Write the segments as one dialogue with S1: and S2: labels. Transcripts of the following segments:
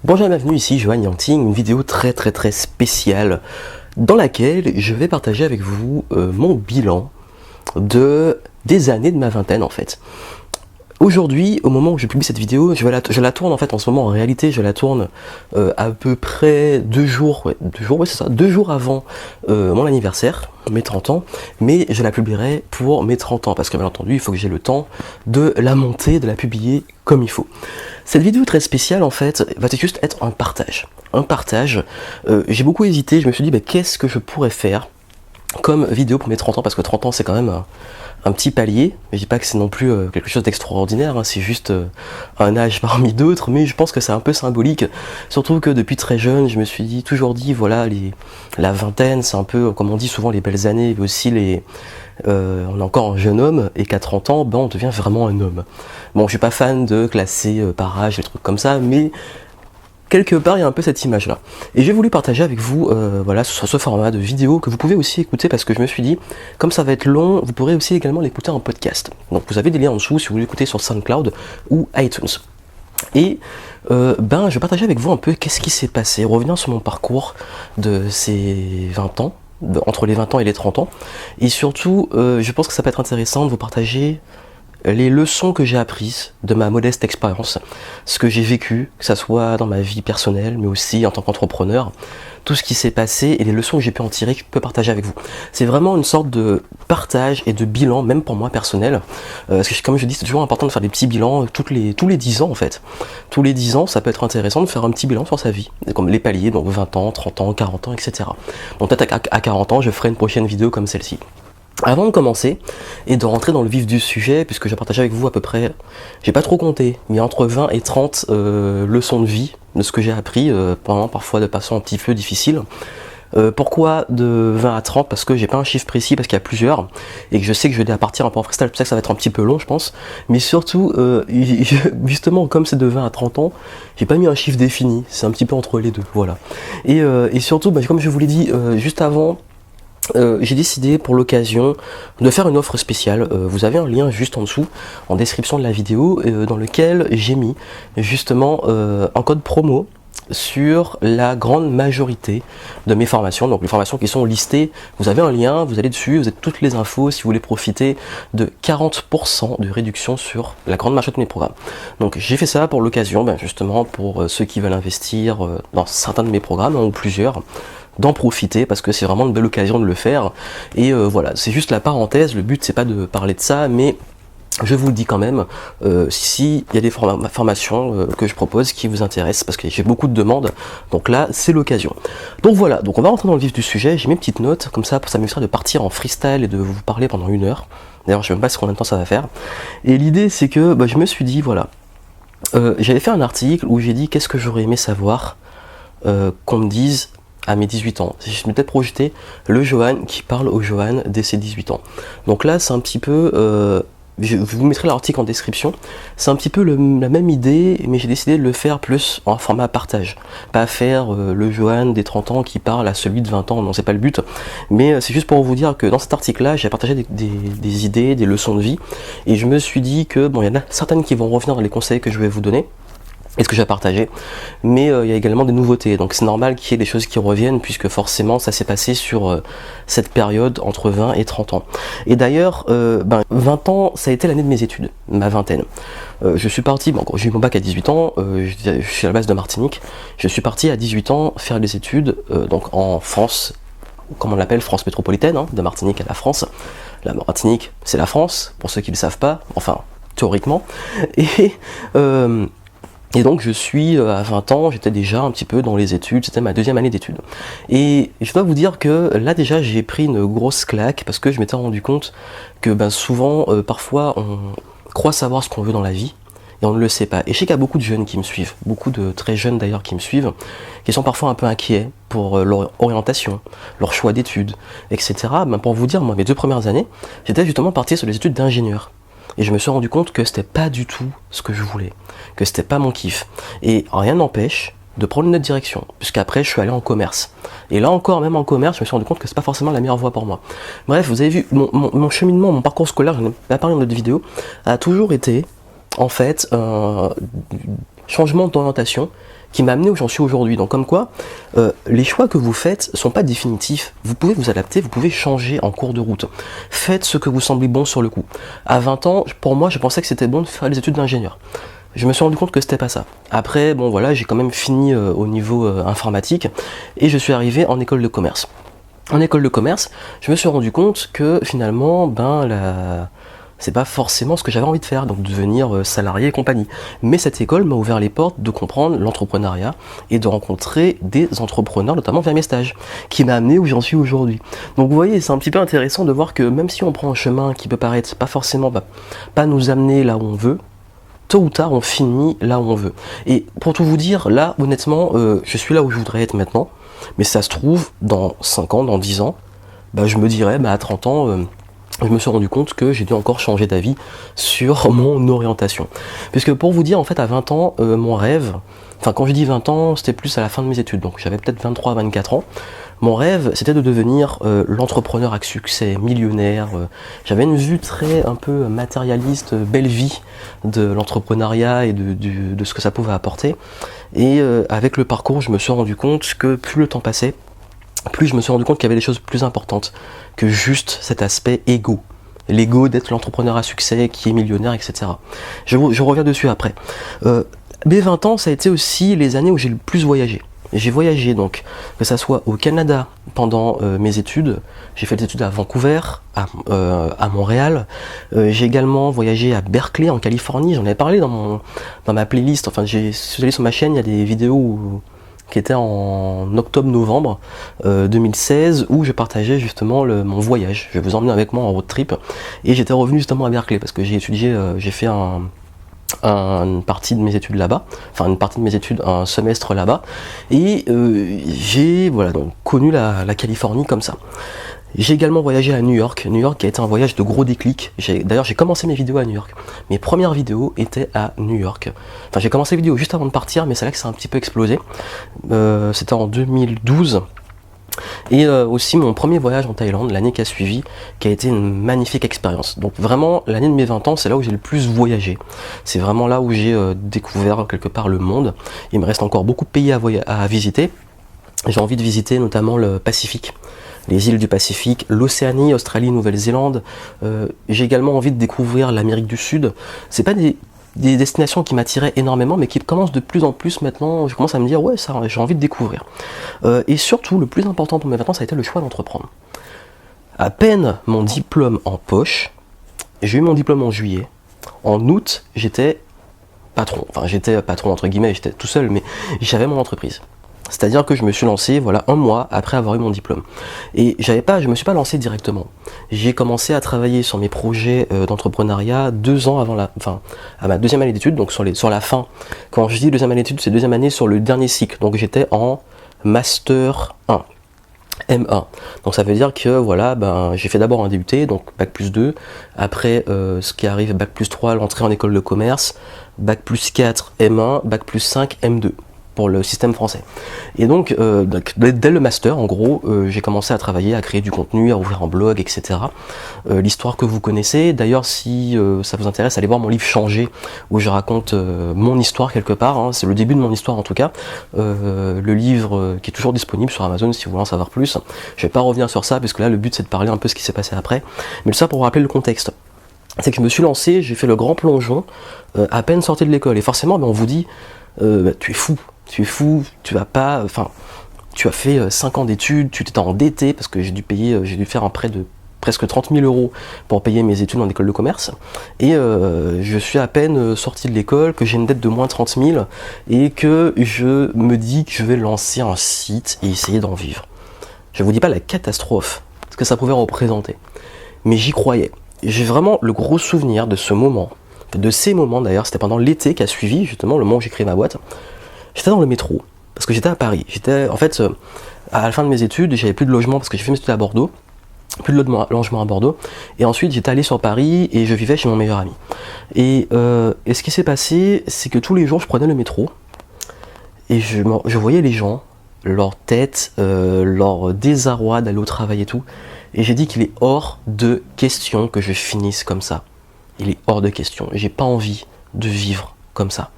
S1: Bonjour et bienvenue, ici Johan Yangting, une vidéo très spéciale dans laquelle je vais partager avec vous mon bilan des années de ma vingtaine en fait. Aujourd'hui, au moment où je publie cette vidéo, je la tourne en fait en ce moment, en réalité je la tourne à peu près 2 jours, ouais, 2 jours avant mon anniversaire, mes 30 ans, mais je la publierai pour mes 30 ans, parce que bien entendu il faut que j'ai le temps de la monter, de la publier comme il faut. Cette vidéo très spéciale en fait va juste être un partage. J'ai beaucoup hésité, je me suis dit qu'est-ce que je pourrais faire comme vidéo pour mes 30 ans, parce que 30 ans c'est quand même un petit palier, mais je dis pas que c'est non plus quelque chose d'extraordinaire, hein, c'est juste un âge parmi d'autres, mais je pense que c'est un peu symbolique, surtout que depuis très jeune, je me suis toujours dit, voilà, la vingtaine, c'est un peu, comme on dit souvent, les belles années, mais aussi on est encore un jeune homme, et qu'à 30 ans, on devient vraiment un homme. Bon, je suis pas fan de classer par âge, des trucs comme ça, mais quelque part il y a un peu cette image là, et j'ai voulu partager avec vous voilà, sur ce format de vidéo que vous pouvez aussi écouter, parce que je me suis dit, comme ça va être long, vous pourrez aussi également l'écouter en podcast. Donc vous avez des liens en dessous si vous voulez l'écouter sur SoundCloud ou iTunes. Et je vais partager avec vous un peu qu'est-ce qui s'est passé, revenir sur mon parcours de ces 20 ans, entre les 20 ans et les 30 ans, et surtout je pense que ça peut être intéressant de vous partager les leçons que j'ai apprises de ma modeste expérience, ce que j'ai vécu, que ça soit dans ma vie personnelle, mais aussi en tant qu'entrepreneur, tout ce qui s'est passé et les leçons que j'ai pu en tirer, que je peux partager avec vous. C'est vraiment une sorte de partage et de bilan, même pour moi personnel, parce que comme je dis, c'est toujours important de faire des petits bilans tous les 10 ans en fait. Tous les 10 ans, ça peut être intéressant de faire un petit bilan sur sa vie, comme les paliers, donc 20 ans, 30 ans, 40 ans, etc. Donc peut-être à 40 ans, je ferai une prochaine vidéo comme celle-ci. Avant de commencer et de rentrer dans le vif du sujet, puisque je vais partager avec vous à peu près, j'ai pas trop compté, mais entre 20 et 30 leçons de vie, de ce que j'ai appris, parfois de façon un petit peu difficile. Pourquoi de 20 à 30? Parce que j'ai pas un chiffre précis, parce qu'il y a plusieurs, et que je sais que je vais partir un peu en freestyle, c'est pour ça que ça va être un petit peu long je pense, mais surtout, justement comme c'est de 20 à 30 ans, j'ai pas mis un chiffre défini, c'est un petit peu entre les deux, voilà. Et surtout, comme je vous l'ai dit juste avant, j'ai décidé pour l'occasion de faire une offre spéciale. Vous avez un lien juste en dessous, en description de la vidéo, dans lequel j'ai mis justement un code promo sur la grande majorité de mes formations, donc les formations qui sont listées. Vous avez un lien, vous allez dessus, vous avez toutes les infos si vous voulez profiter de 40% de réduction sur la grande majorité de mes programmes. Donc j'ai fait ça pour l'occasion, justement pour ceux qui veulent investir dans certains de mes programmes, ou plusieurs, d'en profiter, parce que c'est vraiment une belle occasion de le faire. Et voilà, c'est juste la parenthèse, le but c'est pas de parler de ça, mais je vous le dis quand même, si il y a des formations que je propose qui vous intéressent, parce que j'ai beaucoup de demandes, donc là c'est l'occasion. Donc voilà, donc on va rentrer dans le vif du sujet. J'ai mes petites notes, comme ça m'évitera de partir en freestyle et de vous parler pendant 1 heure. D'ailleurs je sais même pas combien de temps ça va faire. Et l'idée c'est que je me suis dit, voilà, j'avais fait un article où j'ai dit qu'est-ce que j'aurais aimé savoir qu'on me dise à mes 18 ans. Je m'étais projeté le Johan qui parle au Johan dès ses 18 ans. Donc là c'est un petit peu, je vous mettrai l'article en description, c'est un petit peu la même idée, mais j'ai décidé de le faire plus en format partage. Pas faire le Johan des 30 ans qui parle à celui de 20 ans, non c'est pas le but, mais c'est juste pour vous dire que dans cet article là j'ai partagé des idées, des leçons de vie, et je me suis dit que il y en a certaines qui vont revenir dans les conseils que je vais vous donner, et ce que j'ai partagé, mais il y a également des nouveautés, donc c'est normal qu'il y ait des choses qui reviennent, puisque forcément ça s'est passé sur cette période entre 20 et 30 ans. Et d'ailleurs, 20 ans, ça a été l'année de mes études, ma vingtaine. Je suis parti, j'ai eu mon bac à 18 ans, je suis à la base de Martinique, je suis parti à 18 ans faire des études donc en France, comme on l'appelle, France métropolitaine, de Martinique à la France. La Martinique, c'est la France, pour ceux qui ne le savent pas, enfin, théoriquement. Et donc je suis à 20 ans, j'étais déjà un petit peu dans les études, c'était ma 2e année d'études. Et je dois vous dire que là déjà j'ai pris une grosse claque, parce que je m'étais rendu compte que souvent, parfois on croit savoir ce qu'on veut dans la vie, et on ne le sait pas. Et je sais qu'il y a beaucoup de jeunes qui me suivent, beaucoup de très jeunes d'ailleurs qui me suivent, qui sont parfois un peu inquiets pour leur orientation, leur choix d'études, etc. Pour vous dire, moi mes 2 premières années, j'étais justement parti sur les études d'ingénieur. Et je me suis rendu compte que c'était pas du tout ce que je voulais, que c'était pas mon kiff. Et rien n'empêche de prendre une autre direction, puisqu'après je suis allé en commerce. Et là encore, même en commerce, je me suis rendu compte que c'est pas forcément la meilleure voie pour moi. Bref, vous avez vu, mon cheminement, mon parcours scolaire, j'en ai pas parlé dans d'autres vidéos, a toujours été, en fait, un changement d'orientation qui m'a amené où j'en suis aujourd'hui. Donc comme quoi, les choix que vous faites sont pas définitifs. Vous pouvez vous adapter, vous pouvez changer en cours de route. Faites ce que vous semblez bon sur le coup. À 20 ans, pour moi, je pensais que c'était bon de faire les études d'ingénieur. Je me suis rendu compte que c'était pas ça. Après, bon voilà, j'ai quand même fini au niveau informatique et je suis arrivé en école de commerce. En école de commerce, je me suis rendu compte que finalement, c'est pas forcément ce que j'avais envie de faire, donc de devenir salarié et compagnie. Mais cette école m'a ouvert les portes de comprendre l'entrepreneuriat et de rencontrer des entrepreneurs, notamment via mes stages, qui m'a amené où j'en suis aujourd'hui. Donc vous voyez, c'est un petit peu intéressant de voir que même si on prend un chemin qui peut paraître pas forcément, pas nous amener là où on veut, tôt ou tard on finit là où on veut. Et pour tout vous dire, là honnêtement, je suis là où je voudrais être maintenant, mais ça se trouve, dans 5 ans, dans 10 ans, je me dirais, à 30 ans, je me suis rendu compte que j'ai dû encore changer d'avis sur mon orientation. Puisque pour vous dire, en fait, à 20 ans, mon rêve, quand je dis 20 ans, c'était plus à la fin de mes études, donc j'avais peut-être 23 à 24 ans, mon rêve, c'était de devenir l'entrepreneur à succès, millionnaire. J'avais une vue un peu matérialiste, belle vie de l'entrepreneuriat et de ce que ça pouvait apporter. Et avec le parcours, je me suis rendu compte que plus le temps passait, plus je me suis rendu compte qu'il y avait des choses plus importantes que juste cet aspect égo. L'ego d'être l'entrepreneur à succès qui est millionnaire, etc. Je reviens dessus après. Mes 20 ans, ça a été aussi les années où j'ai le plus voyagé. J'ai voyagé donc, que ça soit au Canada pendant mes études, j'ai fait des études à Vancouver, à Montréal, j'ai également voyagé à Berkeley en Californie, j'en avais parlé dans ma playlist, si vous allez sur ma chaîne, il y a des vidéos qui étaient en octobre-novembre 2016 où je partageais justement mon voyage. Je vous emmenais avec moi en road trip et j'étais revenu justement à Berkeley parce que j'ai étudié, j'ai fait une partie de mes études là-bas, un semestre là-bas, et j'ai donc connu la Californie comme ça. J'ai également voyagé à New York qui a été un voyage de gros déclic. D'ailleurs j'ai commencé mes vidéos à New York. Mes premières vidéos étaient à New York. J'ai commencé les vidéos juste avant de partir, mais c'est là que ça a un petit peu explosé. C'était en 2012. Et aussi mon premier voyage en Thaïlande, l'année qui a suivi, qui a été une magnifique expérience. Donc vraiment, l'année de mes 20 ans, c'est là où j'ai le plus voyagé. C'est vraiment là où j'ai découvert quelque part le monde. Il me reste encore beaucoup de pays à visiter. J'ai envie de visiter notamment le Pacifique, les îles du Pacifique, l'Océanie, Australie, Nouvelle-Zélande. J'ai également envie de découvrir l'Amérique du Sud. C'est pas des destinations qui m'attiraient énormément, mais qui commencent de plus en plus maintenant, je commence à me dire, ouais, ça, j'ai envie de découvrir. Et surtout, le plus important pour mes 20 ans, ça a été le choix d'entreprendre. À peine mon diplôme en poche, j'ai eu mon diplôme en juillet. En août, j'étais patron. J'étais patron entre guillemets, j'étais tout seul, mais j'avais mon entreprise. C'est-à-dire que je me suis lancé, un mois après avoir eu mon diplôme. Et je me suis pas lancé directement. J'ai commencé à travailler sur mes projets d'entrepreneuriat 2 ans avant à ma deuxième année d'études, donc sur la fin. Quand je dis deuxième année d'études, c'est deuxième année sur le dernier cycle. Donc j'étais en Master 1. M1. Donc ça veut dire que j'ai fait d'abord un DUT, donc Bac plus 2, après ce qui arrive Bac plus 3, l'entrée en école de commerce, Bac plus 4, M1, Bac plus 5, M2. Pour le système français. Et donc, dès le master, en gros, j'ai commencé à travailler, à créer du contenu, à ouvrir un blog, etc. L'histoire que vous connaissez. D'ailleurs, si ça vous intéresse, allez voir mon livre Changer, où je raconte mon histoire quelque part. C'est le début de mon histoire en tout cas. Le livre qui est toujours disponible sur Amazon si vous voulez en savoir plus. Je vais pas revenir sur ça, parce que là, le but c'est de parler un peu ce qui s'est passé après. Mais ça pour vous rappeler le contexte. C'est que je me suis lancé, j'ai fait le grand plongeon, à peine sorti de l'école. Et forcément, on vous dit, tu es fou, tu as fait 5 ans d'études, tu t'es endetté parce que j'ai dû faire un prêt de presque 30 000 € pour payer mes études en école de commerce. Et je suis à peine sorti de l'école, que j'ai une dette de moins 30 000 et que je me dis que je vais lancer un site et essayer d'en vivre. Je vous dis pas la catastrophe, ce que ça pouvait représenter, mais j'y croyais. J'ai vraiment le gros souvenir de ce moment, de ces moments d'ailleurs, c'était pendant l'été qui a suivi, justement, le moment où j'ai créé ma boîte. J'étais dans le métro, parce que j'étais à Paris. À la fin de mes études, j'avais plus de logement parce que j'ai fait mes études à Bordeaux, plus de logement à Bordeaux, et ensuite j'étais allé sur Paris et je vivais chez mon meilleur ami. Et ce qui s'est passé, c'est que tous les jours je prenais le métro, et je voyais les gens, leur tête, leur désarroi d'aller au travail et tout, et j'ai dit qu'il est hors de question que je finisse comme ça. Il est hors de question, j'ai pas envie de vivre comme ça.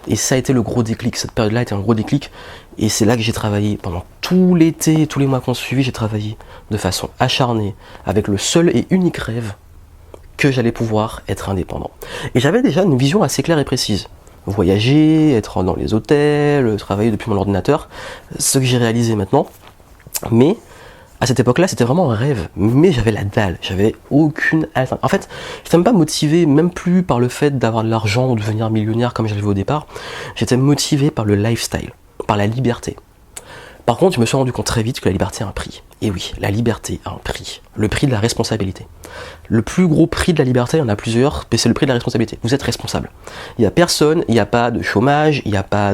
S1: Et ça a été le gros déclic, cette période-là a été un gros déclic, et c'est là que j'ai travaillé pendant tout l'été, tous les mois qu'on suivi, j'ai travaillé de façon acharnée, avec le seul et unique rêve que j'allais pouvoir être indépendant. Et j'avais déjà une vision assez claire et précise. Voyager, être dans les hôtels, travailler depuis mon ordinateur, ce que j'ai réalisé maintenant. Mais à cette époque-là, c'était vraiment un rêve, mais j'avais la dalle, j'avais aucune alternative. En fait, j'étais même pas motivé, même plus par le fait d'avoir de l'argent ou de devenir millionnaire comme je l'avais au départ. J'étais motivé par le lifestyle, par la liberté. Par contre, je me suis rendu compte très vite que la liberté a un prix. Et oui, la liberté a un prix. Le prix de la responsabilité. Le plus gros prix de la liberté, il y en a plusieurs, mais c'est le prix de la responsabilité. Vous êtes responsable. Il n'y a personne, il n'y a pas de chômage, il n'y a pas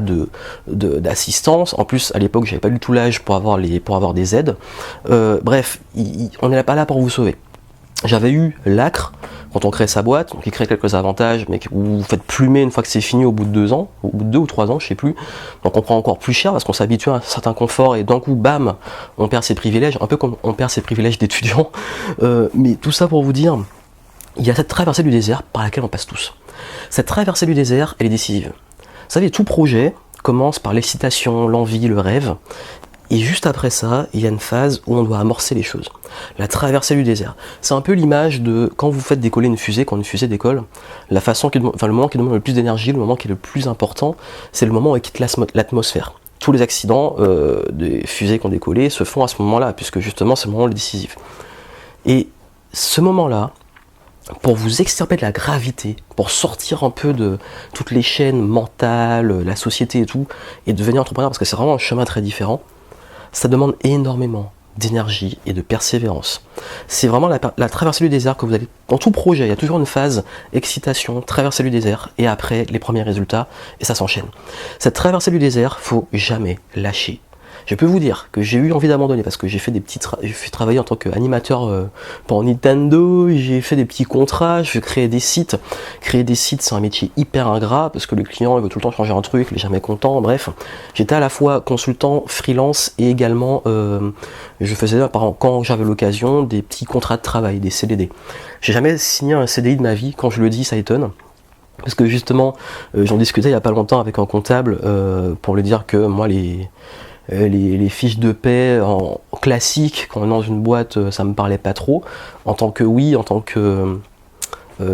S1: d'assistance. En plus, à l'époque, j'avais pas du tout l'âge pour avoir des aides. Bref, on n'est pas là pour vous sauver. J'avais eu l'acre quand on crée sa boîte, donc il crée quelques avantages, mais où vous faites plumer une fois que c'est fini au bout de 2 ans, au bout de 2 ou 3 ans, je sais plus. Donc on prend encore plus cher parce qu'on s'habitue à un certain confort et d'un coup, bam, on perd ses privilèges, un peu comme on perd ses privilèges d'étudiant. Mais tout ça pour vous dire, il y a cette traversée du désert par laquelle on passe tous. Cette traversée du désert, elle est décisive. Vous savez, tout projet commence par l'excitation, l'envie, le rêve. Et juste après ça, il y a une phase où on doit amorcer les choses. La traversée du désert. C'est un peu l'image de quand vous faites décoller une fusée, quand une fusée décolle, le moment qui demande le plus d'énergie, le moment qui est le plus important, c'est le moment où elle quitte l'atmosphère. Tous les accidents des fusées qui ont décollé se font à ce moment-là, puisque justement c'est le moment décisif. Et ce moment-là, pour vous extirper de la gravité, pour sortir un peu de toutes les chaînes mentales, la société et tout, et devenir entrepreneur, parce que c'est vraiment un chemin très différent, ça demande énormément d'énergie et de persévérance. C'est vraiment la traversée du désert que vous allez... Dans tout projet, il y a toujours une phase excitation, traversée du désert, et après, les premiers résultats, et ça s'enchaîne. Cette traversée du désert, faut jamais lâcher. Je peux vous dire que j'ai eu envie d'abandonner parce que j'ai fait j'ai travaillé en tant qu'animateur pour Nintendo, j'ai fait des petits contrats, je créais des sites. Créer des sites, c'est un métier hyper ingrat parce que le client il veut tout le temps changer un truc, il est jamais content, bref. J'étais à la fois consultant, freelance et également je faisais quand j'avais l'occasion des petits contrats de travail, des CDD. J'ai jamais signé un CDI de ma vie, quand je le dis ça étonne. Parce que justement, j'en discutais il y a pas longtemps avec un comptable pour lui dire que moi les fiches de paie en classique quand on est dans une boîte ça me parlait pas trop en tant que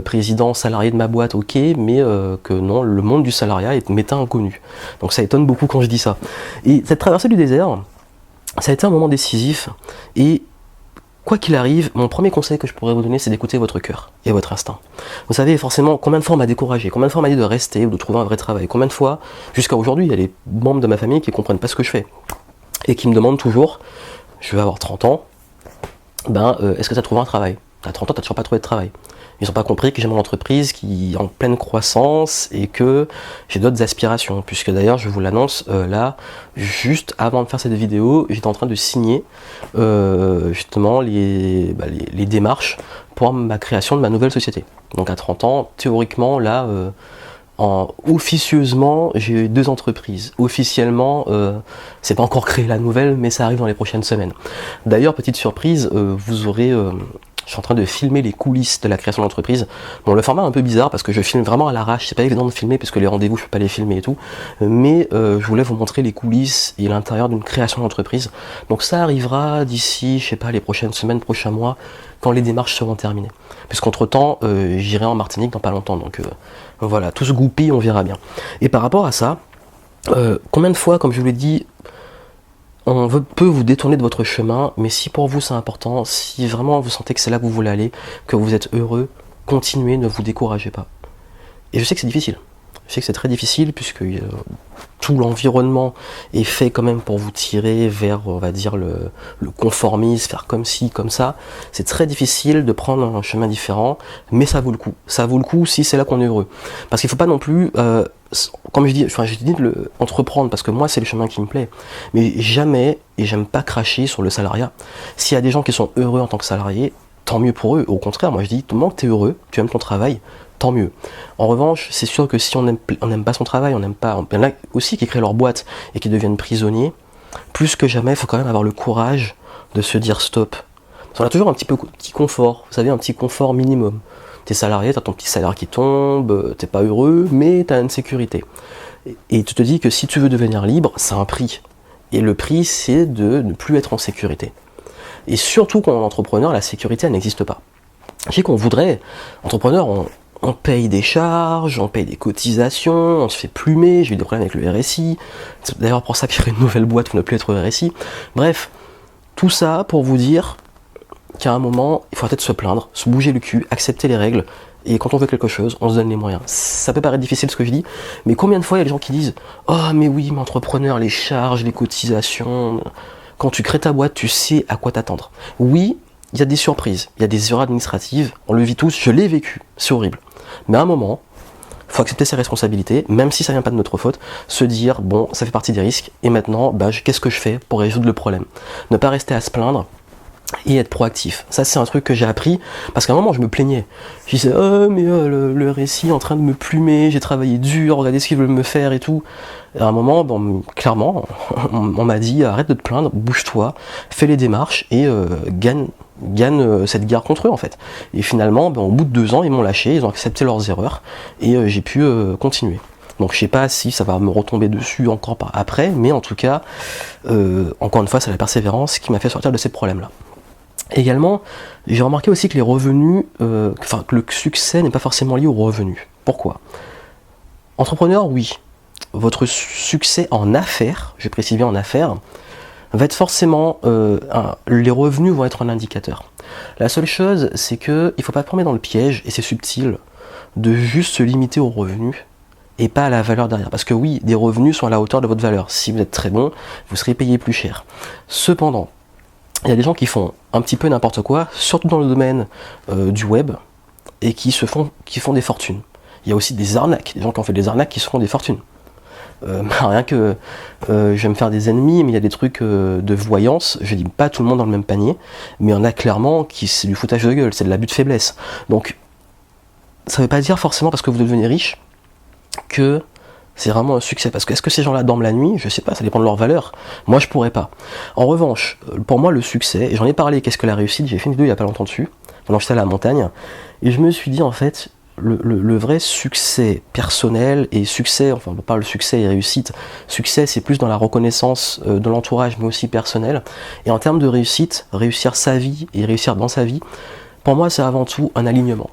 S1: président salarié de ma boîte ok mais que non, le monde du salariat m'était inconnu, donc ça étonne beaucoup quand je dis ça. Et cette traversée du désert, ça a été un moment décisif, et quoi qu'il arrive, mon premier conseil que je pourrais vous donner, c'est d'écouter votre cœur et votre instinct. Vous savez forcément combien de fois on m'a découragé, combien de fois on m'a dit de rester ou de trouver un vrai travail, combien de fois, jusqu'à aujourd'hui, il y a des membres de ma famille qui ne comprennent pas ce que je fais et qui me demandent toujours, je vais avoir 30 ans, est-ce que tu as trouvé un travail? À 30 ans, tu n'as toujours pas trouvé de travail. Ils n'ont pas compris que j'ai mon entreprise qui est en pleine croissance et que j'ai d'autres aspirations. Puisque d'ailleurs, je vous l'annonce là, juste avant de faire cette vidéo, j'étais en train de signer justement les démarches pour ma création de ma nouvelle société. Donc à 30 ans, théoriquement, là, officieusement, j'ai 2 entreprises. Officiellement, c'est pas encore créé la nouvelle, mais ça arrive dans les prochaines semaines. D'ailleurs, petite surprise, vous aurez... je suis en train de filmer les coulisses de la création d'entreprise. Bon, le format est un peu bizarre parce que je filme vraiment à l'arrache. C'est pas évident de filmer parce que les rendez-vous, je peux pas les filmer et tout. Mais je voulais vous montrer les coulisses et l'intérieur d'une création d'entreprise. Donc ça arrivera d'ici, je sais pas, les prochaines semaines, prochains mois, quand les démarches seront terminées. Puisqu'entre temps, j'irai en Martinique dans pas longtemps. Donc voilà, tout se goupille, on verra bien. Et par rapport à ça, combien de fois, comme je vous l'ai dit, peut vous détourner de votre chemin, mais si pour vous c'est important, si vraiment vous sentez que c'est là que vous voulez aller, que vous êtes heureux, continuez, ne vous découragez pas. Et je sais que c'est difficile. Je sais que c'est très difficile puisque tout l'environnement est fait quand même pour vous tirer vers, on va dire, le conformisme, faire comme ci, comme ça. C'est très difficile de prendre un chemin différent, mais ça vaut le coup. Ça vaut le coup si c'est là qu'on est heureux. Parce qu'il ne faut pas non plus, comme je dis de entreprendre parce que moi c'est le chemin qui me plaît. Mais jamais, et j'aime pas cracher sur le salariat, s'il y a des gens qui sont heureux en tant que salariés, tant mieux pour eux. Au contraire, moi je dis, du moment que tu es heureux, tu aimes ton travail, tant mieux. En revanche, c'est sûr que si on n'aime pas son travail, il y en a aussi qui créent leur boîte et qui deviennent prisonniers, plus que jamais, il faut quand même avoir le courage de se dire stop. Parce qu'on a toujours un petit confort, vous savez, un petit confort minimum. T'es salarié, t'as ton petit salaire qui tombe, t'es pas heureux, mais t'as une sécurité. Et tu te dis que si tu veux devenir libre, c'est un prix. Et le prix, c'est de ne plus être en sécurité. Et surtout quand on est entrepreneur, la sécurité, elle n'existe pas. Je sais qu'on voudrait, entrepreneur, on paye des charges, on paye des cotisations, on se fait plumer, j'ai eu des problèmes avec le RSI. C'est d'ailleurs pour ça que je ferai une nouvelle boîte pour ne plus être au RSI. Bref, tout ça pour vous dire qu'à un moment, il faut peut-être se plaindre, se bouger le cul, accepter les règles, et quand on veut quelque chose, on se donne les moyens. Ça peut paraître difficile ce que je dis, mais combien de fois il y a des gens qui disent « Oh mais oui, mais entrepreneur, les charges, les cotisations... » Quand tu crées ta boîte, tu sais à quoi t'attendre. Oui, il y a des surprises, il y a des erreurs administratives, on le vit tous, je l'ai vécu, c'est horrible. Mais à un moment, il faut accepter ses responsabilités, même si ça vient pas de notre faute, se dire, bon, ça fait partie des risques, et maintenant, qu'est-ce que je fais pour résoudre le problème? Ne pas rester à se plaindre, et être proactif. Ça, c'est un truc que j'ai appris, parce qu'à un moment, je me plaignais. Je disais, le récit est en train de me plumer, j'ai travaillé dur, regardez ce qu'ils veulent me faire et tout. Et à un moment, clairement, on m'a dit, arrête de te plaindre, bouge-toi, fais les démarches, et gagne cette guerre contre eux, en fait. Et finalement, au bout de 2 ans, ils m'ont lâché, ils ont accepté leurs erreurs, et j'ai pu continuer. Donc je sais pas si ça va me retomber dessus encore après, mais en tout cas, encore une fois, c'est la persévérance qui m'a fait sortir de ces problèmes-là. Également, j'ai remarqué aussi que les revenus, que le succès n'est pas forcément lié aux revenus. Pourquoi? Entrepreneur, oui. Votre succès en affaires, je précise bien en affaires, va être forcément, les revenus vont être un indicateur. La seule chose, c'est que il faut pas tomber dans le piège, et c'est subtil, de juste se limiter aux revenus, et pas à la valeur derrière. Parce que oui, des revenus sont à la hauteur de votre valeur. Si vous êtes très bon, vous serez payé plus cher. Cependant, il y a des gens qui font un petit peu n'importe quoi, surtout dans le domaine du web, et qui font des fortunes. Il y a aussi des arnaques, des gens qui ont fait des arnaques qui se font des fortunes. Rien que je vais me faire des ennemis, mais il y a des trucs de voyance, je dis pas tout le monde dans le même panier, mais il y en a clairement qui c'est du foutage de gueule, c'est de l'abus de faiblesse. Donc, ça veut pas dire forcément parce que vous devenez riche que c'est vraiment un succès. Parce que est-ce que ces gens-là dorment la nuit? Je sais pas, ça dépend de leur valeur. Moi, je pourrais pas. En revanche, pour moi, le succès, et j'en ai parlé, qu'est-ce que la réussite? J'ai fait une vidéo il y a pas longtemps dessus, pendant que j'étais à la montagne, et je me suis dit, en fait, le vrai succès personnel, et succès, enfin, on parle de succès et réussite, succès, c'est plus dans la reconnaissance de l'entourage, mais aussi personnel. Et en termes de réussite, réussir sa vie et réussir dans sa vie, pour moi, c'est avant tout un alignement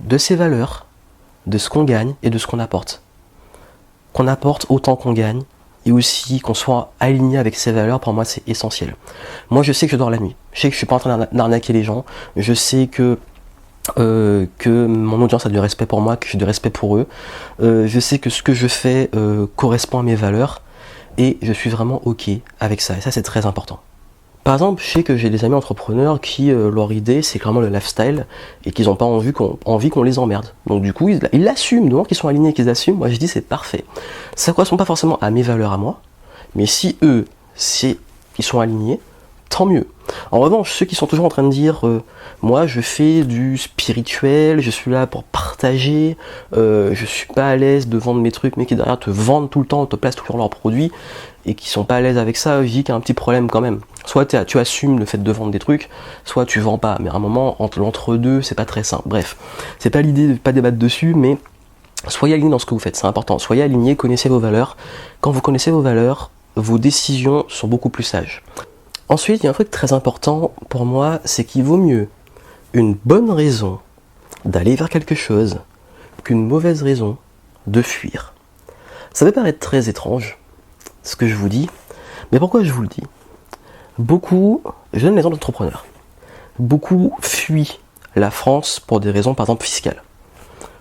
S1: de ses valeurs, de ce qu'on gagne et de ce qu'on apporte. Qu'on apporte autant qu'on gagne, et aussi qu'on soit aligné avec ses valeurs, pour moi c'est essentiel. Moi je sais que je dors la nuit, je sais que je suis pas en train d'arnaquer les gens, je sais que mon audience a du respect pour moi, que j'ai du respect pour eux, je sais que ce que je fais correspond à mes valeurs, et je suis vraiment ok avec ça, et ça c'est très important. Par exemple, je sais que j'ai des amis entrepreneurs qui, leur idée, c'est clairement le lifestyle, et qu'ils n'ont pas envie qu'on les emmerde. Donc du coup, ils l'assument, du moment qu'ils sont alignés et qu'ils assument, moi je dis c'est parfait. Ça ne correspond pas forcément à mes valeurs à moi, mais si eux, ils sont alignés, tant mieux. En revanche, ceux qui sont toujours en train de dire moi je fais du spirituel, je suis là pour partager, je suis pas à l'aise de vendre mes trucs, mais qui derrière te vendent tout le temps, te placent toujours leurs produits, et qui sont pas à l'aise avec ça, je dis qu'il y a un petit problème quand même. Soit tu assumes le fait de vendre des trucs, soit tu vends pas, mais à un moment, entre l'entre-deux, c'est pas très simple. Bref, c'est pas l'idée de pas débattre dessus, mais soyez alignés dans ce que vous faites, c'est important. Soyez alignés, connaissez vos valeurs. Quand vous connaissez vos valeurs, vos décisions sont beaucoup plus sages. Ensuite, il y a un truc très important pour moi, c'est qu'il vaut mieux une bonne raison d'aller vers quelque chose qu'une mauvaise raison de fuir. Ça peut paraître très étrange, ce que je vous dis, mais pourquoi je vous le dis? Je donne l'exemple d'entrepreneurs, beaucoup fuient la France pour des raisons par exemple fiscales,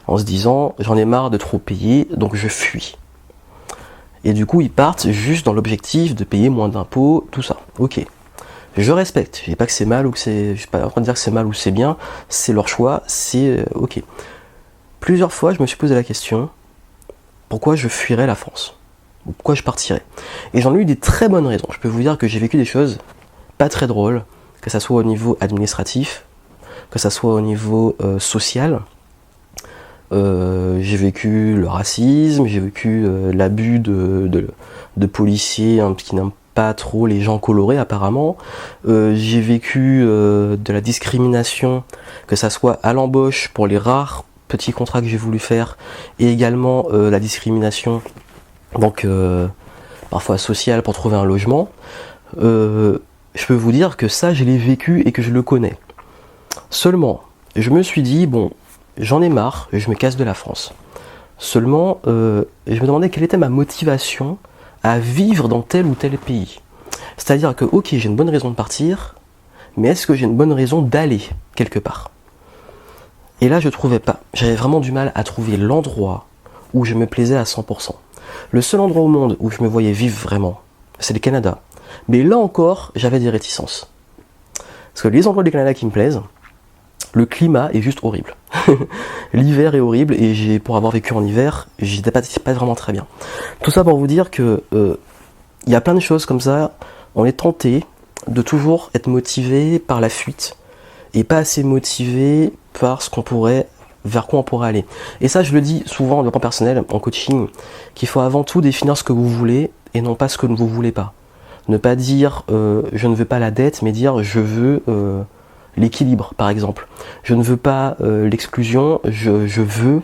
S1: en se disant j'en ai marre de trop payer, donc je fuis. Et du coup ils partent juste dans l'objectif de payer moins d'impôts, tout ça. Ok, je respecte, je dis pas que c'est mal ou que je suis pas en train de dire que c'est mal ou c'est bien, c'est leur choix, c'est ok. Plusieurs fois je me suis posé la question, pourquoi je fuirais la France? Pourquoi je partirais? Et j'en ai eu des très bonnes raisons. Je peux vous dire que j'ai vécu des choses pas très drôles, que ça soit au niveau administratif, que ça soit au niveau social. J'ai vécu le racisme, j'ai vécu l'abus de policiers qui n'aiment pas trop les gens colorés apparemment. J'ai vécu de la discrimination, que ça soit à l'embauche pour les rares petit contrat que j'ai voulu faire, et également la discrimination, donc parfois sociale pour trouver un logement, je peux vous dire que ça je l'ai vécu et que je le connais. Seulement, je me suis dit, bon, j'en ai marre, je me casse de la France. Seulement, je me demandais quelle était ma motivation à vivre dans tel ou tel pays. C'est-à-dire que, ok, j'ai une bonne raison de partir, mais est-ce que j'ai une bonne raison d'aller quelque part? Et là, je trouvais pas. J'avais vraiment du mal à trouver l'endroit où je me plaisais à 100%. Le seul endroit au monde où je me voyais vivre vraiment, c'est le Canada. Mais là encore, j'avais des réticences. Parce que les endroits du Canada qui me plaisent, le climat est juste horrible. L'hiver est horrible et pour avoir vécu en hiver, j'étais pas vraiment très bien. Tout ça pour vous dire que y a plein de choses comme ça. On est tenté de toujours être motivé par la fuite et pas assez motivé par vers quoi on pourrait aller. Et ça, je le dis souvent en développement personnel, en coaching, qu'il faut avant tout définir ce que vous voulez et non pas ce que vous ne voulez pas. Ne pas dire je ne veux pas la dette, mais dire je veux l'équilibre, par exemple. Je ne veux pas l'exclusion, je veux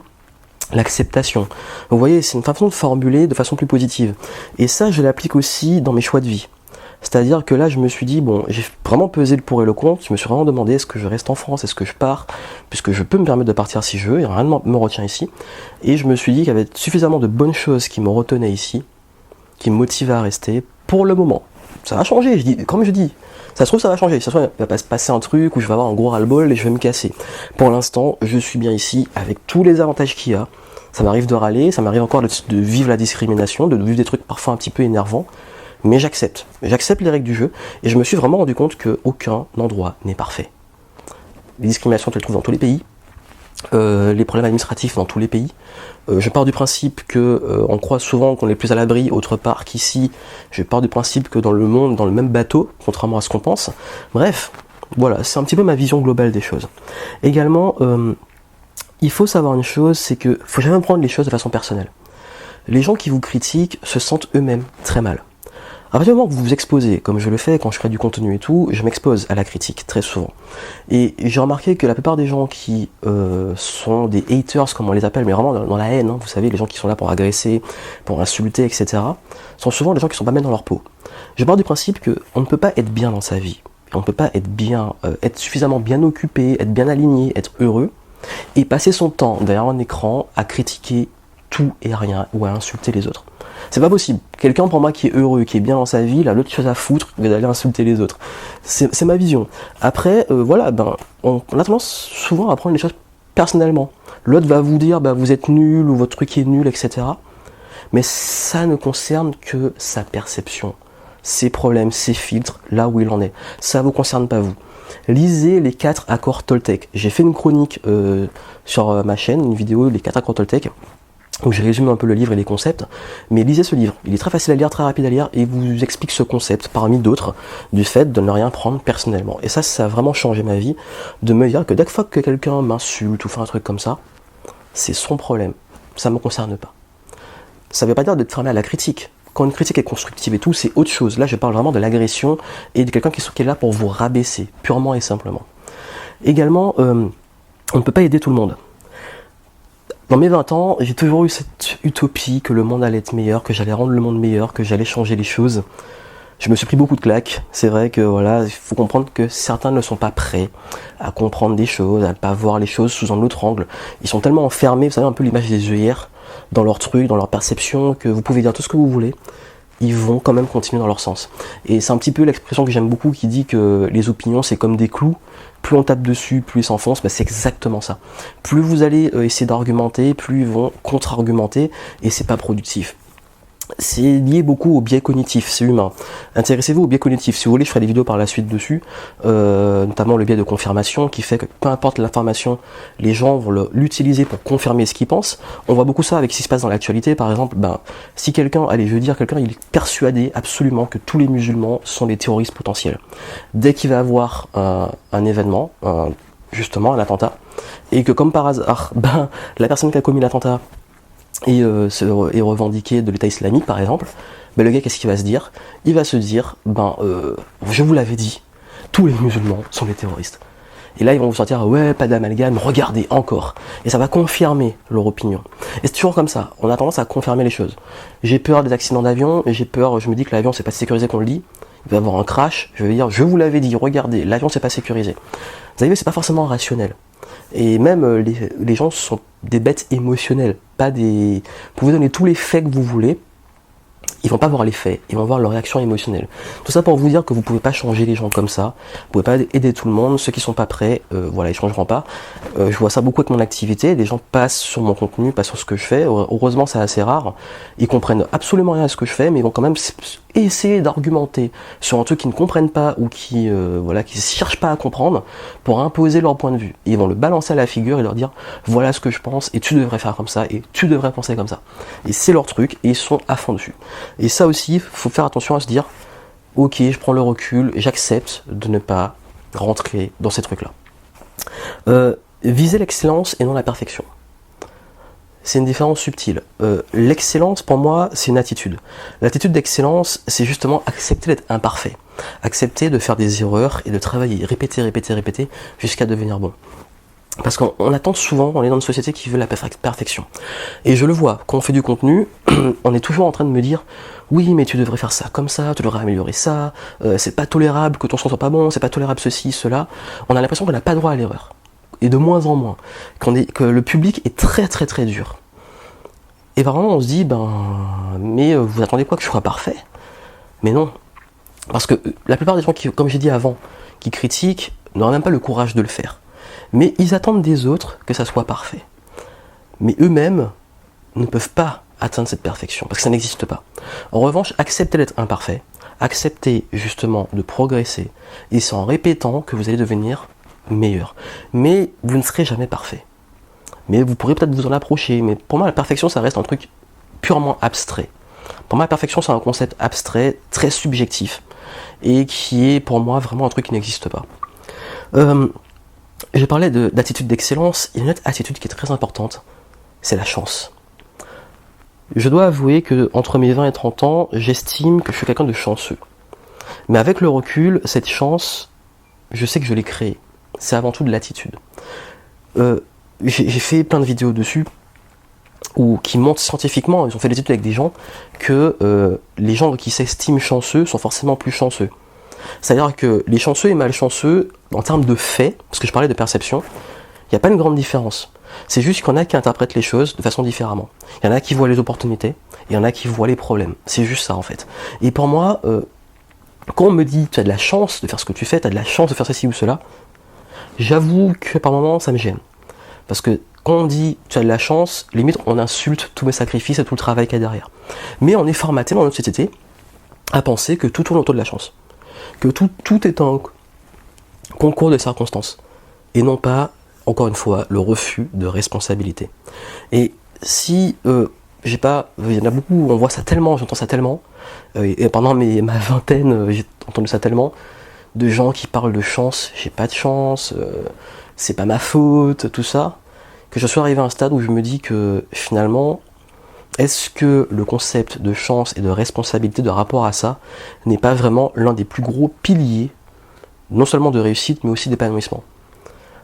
S1: l'acceptation. Vous voyez, c'est une façon de formuler de façon plus positive. Et ça, je l'applique aussi dans mes choix de vie. C'est-à-dire que là, je me suis dit, bon, j'ai vraiment pesé le pour et le contre, je me suis vraiment demandé, est-ce que je reste en France, est-ce que je pars, puisque je peux me permettre de partir si je veux, et rien ne me retient ici. Et je me suis dit qu'il y avait suffisamment de bonnes choses qui me retenaient ici, qui me motivaient à rester, pour le moment. Ça va changer, comme je dis, ça se trouve ça va changer, ça se trouve il va pas se passer un truc où je vais avoir un gros ras-le-bol et je vais me casser. Pour l'instant, je suis bien ici, avec tous les avantages qu'il y a. Ça m'arrive de râler, ça m'arrive encore de vivre la discrimination, de vivre des trucs parfois un petit peu énervants, mais j'accepte les règles du jeu, et je me suis vraiment rendu compte qu'aucun endroit n'est parfait. Les discriminations, tu les trouves dans tous les pays, les problèmes administratifs dans tous les pays. Je pars du principe que on croit souvent qu'on est plus à l'abri autre part qu'ici. Je pars du principe que dans le monde, dans le même bateau, contrairement à ce qu'on pense. Bref, voilà, c'est un petit peu ma vision globale des choses. Également, il faut savoir une chose, c'est que faut jamais prendre les choses de façon personnelle. Les gens qui vous critiquent se sentent eux-mêmes très mal. À partir du moment que vous vous exposez, comme je le fais quand je crée du contenu et tout, je m'expose à la critique très souvent. Et j'ai remarqué que la plupart des gens qui sont des haters, comme on les appelle, mais vraiment dans la haine, hein, vous savez, les gens qui sont là pour agresser, pour insulter, etc., sont souvent des gens qui ne sont pas même dans leur peau. Je pars du principe qu'on ne peut pas être bien dans sa vie, on ne peut pas être bien, être suffisamment bien occupé, être bien aligné, être heureux, et passer son temps derrière un écran à critiquer tout et rien, ou à insulter les autres. C'est pas possible. Quelqu'un pour moi qui est heureux, qui est bien dans sa vie, il a l'autre chose à foutre que d'aller insulter les autres. C'est ma vision. Après, voilà, on a tendance souvent à prendre les choses personnellement. L'autre va vous dire, vous êtes nul, ou votre truc est nul, etc. Mais ça ne concerne que sa perception, ses problèmes, ses filtres, là où il en est. Ça vous concerne pas vous. Lisez les 4 accords Toltec. J'ai fait une chronique sur ma chaîne, une vidéo, les 4 accords Toltec, où je résume un peu le livre et les concepts, mais lisez ce livre, il est très facile à lire, très rapide à lire, et il vous explique ce concept, parmi d'autres, du fait de ne rien prendre personnellement. Et ça a vraiment changé ma vie, de me dire que dès fois que quelqu'un m'insulte ou fait un truc comme ça, c'est son problème, ça ne me concerne pas. Ça ne veut pas dire d'être fermé à la critique. Quand une critique est constructive et tout, c'est autre chose. Là, je parle vraiment de l'agression et de quelqu'un qui est là pour vous rabaisser, purement et simplement. Également, on ne peut pas aider tout le monde. Dans mes 20 ans, j'ai toujours eu cette utopie que le monde allait être meilleur, que j'allais rendre le monde meilleur, que j'allais changer les choses. Je me suis pris beaucoup de claques. C'est vrai que voilà, il faut comprendre que certains ne sont pas prêts à comprendre des choses, à ne pas voir les choses sous un autre angle. Ils sont tellement enfermés, vous savez un peu l'image des œillères, dans leur truc, dans leur perception, que vous pouvez dire tout ce que vous voulez, ils vont quand même continuer dans leur sens. Et c'est un petit peu l'expression que j'aime beaucoup qui dit que les opinions c'est comme des clous, plus on tape dessus, plus ils s'enfoncent, c'est exactement ça. Plus vous allez essayer d'argumenter, plus ils vont contre-argumenter, et c'est pas productif. C'est lié beaucoup au biais cognitif, c'est humain. Intéressez-vous au biais cognitif. Si vous voulez, je ferai des vidéos par la suite dessus, notamment le biais de confirmation, qui fait que peu importe l'information, les gens vont l'utiliser pour confirmer ce qu'ils pensent. On voit beaucoup ça avec ce qui se passe dans l'actualité. Par exemple, si quelqu'un, il est persuadé absolument que tous les musulmans sont des terroristes potentiels. Dès qu'il va avoir un événement, justement un attentat, et que comme par hasard, la personne qui a commis l'attentat et revendiqué de l'État islamique par exemple, le gars qu'est-ce qu'il va se dire? Il va se dire, je vous l'avais dit, tous les musulmans sont des terroristes. Et là, ils vont vous sortir, ouais, pas d'amalgame, regardez, encore. Et ça va confirmer leur opinion. Et c'est toujours comme ça, on a tendance à confirmer les choses. J'ai peur des accidents d'avion, et j'ai peur, je me dis que l'avion, c'est pas sécurisé qu'on le dit. Il va y avoir un crash, je vais dire, je vous l'avais dit, regardez, l'avion, c'est pas sécurisé. Vous savez, c'est pas forcément rationnel. Et même, les gens sont des bêtes émotionnelles, pas des... Vous pouvez donner tous les faits que vous voulez, ils vont pas voir les faits, ils vont voir leur réaction émotionnelle. Tout ça pour vous dire que vous pouvez pas changer les gens comme ça, vous pouvez pas aider tout le monde, ceux qui sont pas prêts, voilà, ils changeront pas. Je vois ça beaucoup avec mon activité, les gens passent sur mon contenu, passent sur ce que je fais, heureusement c'est assez rare, ils comprennent absolument rien à ce que je fais, mais ils vont quand même essayer d'argumenter sur un truc qu'ils ne comprennent pas ou qui voilà, qui cherchent pas à comprendre pour imposer leur point de vue. Et ils vont le balancer à la figure et leur dire voilà ce que je pense et tu devrais faire comme ça et tu devrais penser comme ça. Et c'est leur truc et ils sont à fond dessus. Et ça aussi, faut faire attention à se dire ok, je prends le recul, j'accepte de ne pas rentrer dans ces trucs-là. Viser l'excellence et non la perfection. C'est une différence subtile. L'excellence, pour moi, c'est une attitude. L'attitude d'excellence, c'est justement accepter d'être imparfait. Accepter de faire des erreurs et de travailler, répéter, jusqu'à devenir bon. Parce qu'on attend souvent, on est dans une société qui veut la perfection. Et je le vois, quand on fait du contenu, on est toujours en train de me dire oui, mais tu devrais faire ça comme ça, tu devrais améliorer ça, c'est pas tolérable que ton son soit pas bon, c'est pas tolérable ceci, cela. On a l'impression qu'on n'a pas droit à l'erreur. Et de moins en moins. Que le public est très dur. Et vraiment on se dit, mais vous attendez quoi que je sois parfait? Mais non. Parce que la plupart des gens qui, comme j'ai dit avant, qui critiquent, n'auraient même pas le courage de le faire. Mais ils attendent des autres que ça soit parfait. Mais eux-mêmes ne peuvent pas atteindre cette perfection, parce que ça n'existe pas. En revanche, acceptez d'être imparfait, acceptez justement de progresser, et c'est en répétant que vous allez devenir meilleur. Mais vous ne serez jamais parfait. Mais vous pourrez peut-être vous en approcher. Mais pour moi, la perfection, ça reste un truc purement abstrait. Pour moi, la perfection, c'est un concept abstrait, très subjectif, et qui est pour moi vraiment un truc qui n'existe pas. J'ai parlé d'attitude d'excellence. Il y a une autre attitude qui est très importante, c'est la chance. Je dois avouer que entre mes 20 et 30 ans, j'estime que je suis quelqu'un de chanceux. Mais avec le recul, cette chance, je sais que je l'ai créée. C'est avant tout de l'attitude. J'ai fait plein de vidéos dessus qui montrent scientifiquement, ils ont fait des études avec des gens, que les gens qui s'estiment chanceux sont forcément plus chanceux. C'est-à-dire que les chanceux et malchanceux, en termes de faits, parce que je parlais de perception, il n'y a pas une grande différence. C'est juste qu'il y en a qui interprètent les choses de façon différemment. Il y en a qui voient les opportunités, et il y en a qui voient les problèmes. C'est juste ça en fait. Et pour moi, quand on me dit tu as de la chance de faire ce que tu fais, tu as de la chance de faire ceci ou cela, j'avoue que par moments ça me gêne. Parce que quand on dit tu as de la chance, limite on insulte tous mes sacrifices et tout le travail qu'il y a derrière. Mais on est formaté dans notre société à penser que tout tourne autour de la chance. Que tout est un concours de circonstances. Et non pas, encore une fois, le refus de responsabilité. Et si j'ai pas... Il y en a beaucoup, on voit ça tellement, j'entends ça tellement, et pendant ma vingtaine, j'ai entendu ça tellement, de gens qui parlent de chance, j'ai pas de chance, c'est pas ma faute, tout ça, que je suis arrivé à un stade où je me dis que finalement, est-ce que le concept de chance et de responsabilité de rapport à ça n'est pas vraiment l'un des plus gros piliers, non seulement de réussite, mais aussi d'épanouissement?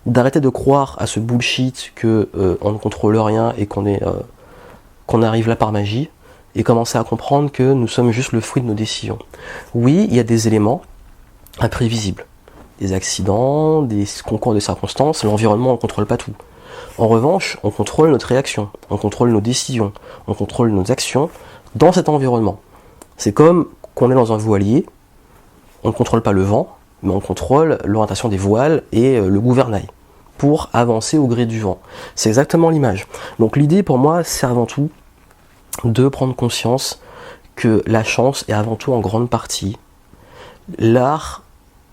S1: D'arrêter de croire à ce bullshit que on ne contrôle rien et qu'on arrive là par magie, et commencer à comprendre que nous sommes juste le fruit de nos décisions. Oui, il y a des éléments imprévisibles, des accidents, des concours de circonstances, l'environnement on ne contrôle pas tout. En revanche, on contrôle notre réaction, on contrôle nos décisions, on contrôle nos actions dans cet environnement. C'est comme qu'on est dans un voilier, on ne contrôle pas le vent, mais on contrôle l'orientation des voiles et le gouvernail pour avancer au gré du vent. C'est exactement l'image. Donc l'idée pour moi, c'est avant tout de prendre conscience que la chance est avant tout en grande partie l'art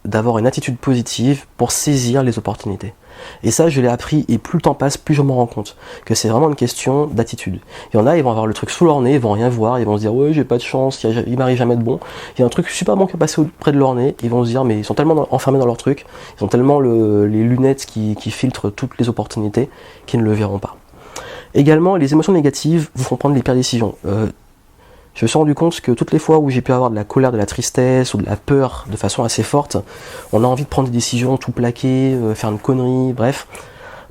S1: d'avoir une attitude positive pour saisir les opportunités. Et ça, je l'ai appris, et plus le temps passe, plus je m'en rends compte, que c'est vraiment une question d'attitude. Il y en a, ils vont avoir le truc sous leur nez, ils vont rien voir, ils vont se dire, ouais, j'ai pas de chance, il m'arrive jamais de bon. Il y a un truc super bon qui est passé près de leur nez, ils vont se dire, mais ils sont tellement enfermés dans leur truc, ils ont tellement les lunettes qui filtrent toutes les opportunités, qu'ils ne le verront pas. Également, les émotions négatives vous font prendre les pires décisions. Je me suis rendu compte que toutes les fois où j'ai pu avoir de la colère, de la tristesse ou de la peur de façon assez forte, on a envie de prendre des décisions, tout plaquer, faire une connerie, bref.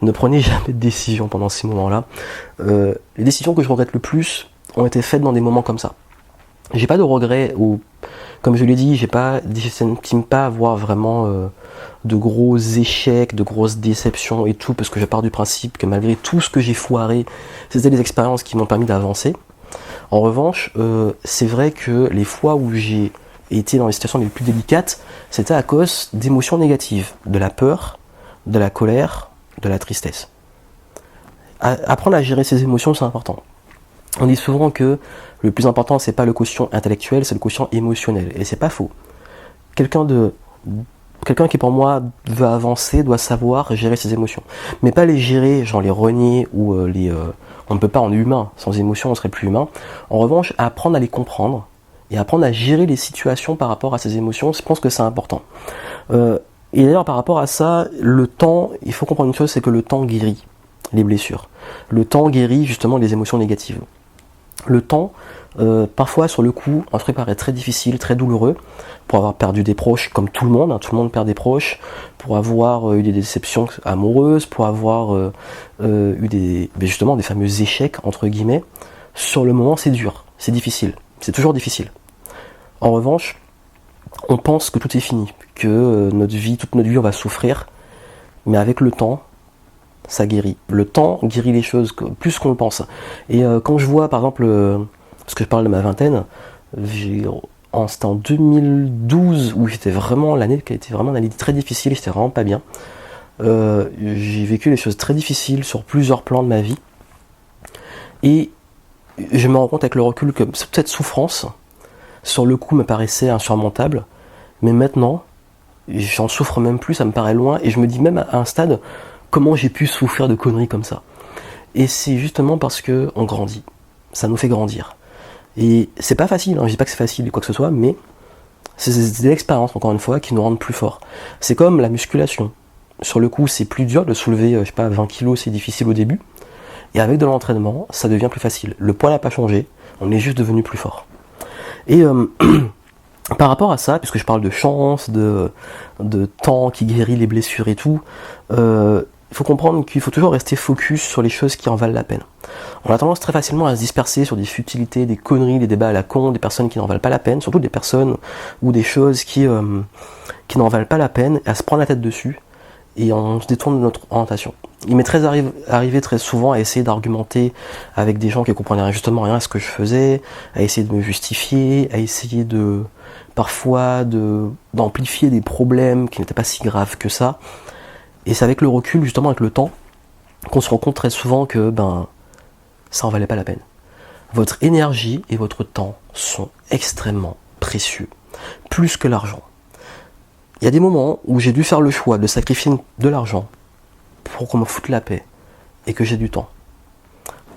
S1: Ne prenez jamais de décision pendant ces moments-là. Les décisions que je regrette le plus ont été faites dans des moments comme ça. J'ai pas de regrets, ou comme je l'ai dit, j'estime pas avoir vraiment de gros échecs, de grosses déceptions et tout, parce que je pars du principe que malgré tout ce que j'ai foiré, c'était des expériences qui m'ont permis d'avancer. En revanche, c'est vrai que les fois où j'ai été dans les situations les plus délicates, c'était à cause d'émotions négatives, de la peur, de la colère, de la tristesse. Apprendre à gérer ces émotions, c'est important. On dit souvent que le plus important, c'est pas le quotient intellectuel, c'est le quotient émotionnel. Et c'est pas faux. Quelqu'un qui pour moi veut avancer doit savoir gérer ses émotions. Mais pas les gérer, genre les renier ou on ne peut pas, on est humain. Sans émotion, on serait plus humain. En revanche, apprendre à les comprendre et apprendre à gérer les situations par rapport à ces émotions, je pense que c'est important. Et d'ailleurs, par rapport à ça, le temps, il faut comprendre une chose, c'est que le temps guérit les blessures. Le temps guérit justement les émotions négatives. Le temps, parfois sur le coup, un truc paraît très difficile, très douloureux, pour avoir perdu des proches, comme tout le monde perd des proches, pour avoir eu des déceptions amoureuses, pour avoir eu justement des fameux échecs, entre guillemets. Sur le moment, c'est dur, c'est difficile, c'est toujours difficile. En revanche, on pense que tout est fini, que toute notre vie, on va souffrir, mais avec le temps, ça guérit. Le temps guérit les choses plus qu'on le pense. Et quand je vois, par exemple, parce que je parle de ma vingtaine, c'était en 2012 où j'étais vraiment l'année qui a été vraiment une année très difficile, j'étais vraiment pas bien. J'ai vécu des choses très difficiles sur plusieurs plans de ma vie. Et je me rends compte avec le recul que cette souffrance, sur le coup, me paraissait insurmontable. Mais maintenant, j'en souffre même plus, ça me paraît loin. Et je me dis même à un stade, comment j'ai pu souffrir de conneries comme ça? Et c'est justement parce que on grandit. Ça nous fait grandir. Et c'est pas facile, hein, je dis pas que c'est facile ou quoi que ce soit, mais c'est des expériences, encore une fois, qui nous rendent plus forts. C'est comme la musculation. Sur le coup, c'est plus dur de soulever, 20 kilos, c'est difficile au début. Et avec de l'entraînement, ça devient plus facile. Le poids n'a pas changé, on est juste devenu plus fort. Et par rapport à ça, puisque je parle de chance, de temps qui guérit les blessures et tout, il faut comprendre qu'il faut toujours rester focus sur les choses qui en valent la peine. On a tendance très facilement à se disperser sur des futilités, des conneries, des débats à la con, des personnes qui n'en valent pas la peine, surtout des personnes ou des choses qui n'en valent pas la peine, à se prendre la tête dessus, et on se détourne de notre orientation. Il m'est arrivé très souvent à essayer d'argumenter avec des gens qui comprenaient justement rien à ce que je faisais, à essayer de me justifier, à essayer parfois d'amplifier des problèmes qui n'étaient pas si graves que ça. Et c'est avec le recul, justement avec le temps, qu'on se rend compte très souvent que ça en valait pas la peine. Votre énergie et votre temps sont extrêmement précieux, plus que l'argent. Il y a des moments où j'ai dû faire le choix de sacrifier de l'argent pour qu'on me foute la paix et que j'ai du temps.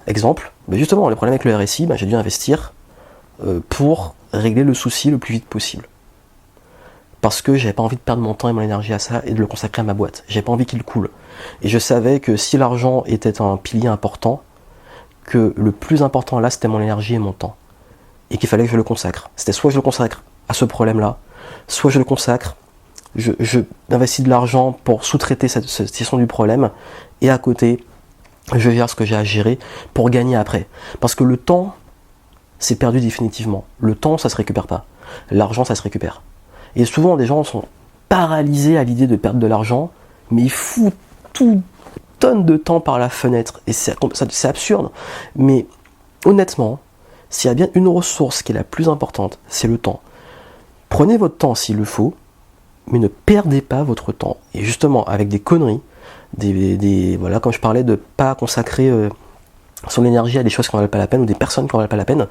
S1: Exemple, justement, le problème avec le RSI, j'ai dû investir pour régler le souci le plus vite possible. Parce que j'avais pas envie de perdre mon temps et mon énergie à ça et de le consacrer à ma boîte. J'avais pas envie qu'il coule. Et je savais que si l'argent était un pilier important, que le plus important là c'était mon énergie et mon temps. Et qu'il fallait que je le consacre. C'était soit je le consacre à ce problème-là, soit je le consacre, je investis de l'argent pour sous-traiter cette question du problème, et à côté, je gère ce que j'ai à gérer pour gagner après. Parce que le temps, c'est perdu définitivement. Le temps, ça se récupère pas. L'argent, ça se récupère. Et souvent, des gens sont paralysés à l'idée de perdre de l'argent, mais ils foutent tout tonne de temps par la fenêtre. Et c'est absurde. Mais honnêtement, s'il y a bien une ressource qui est la plus importante, c'est le temps. Prenez votre temps s'il le faut, mais ne perdez pas votre temps. Et justement, avec des conneries, voilà, comme je parlais de pas consacrer son énergie à des choses qui n'en valent pas la peine ou des personnes qui n'en valent pas la peine,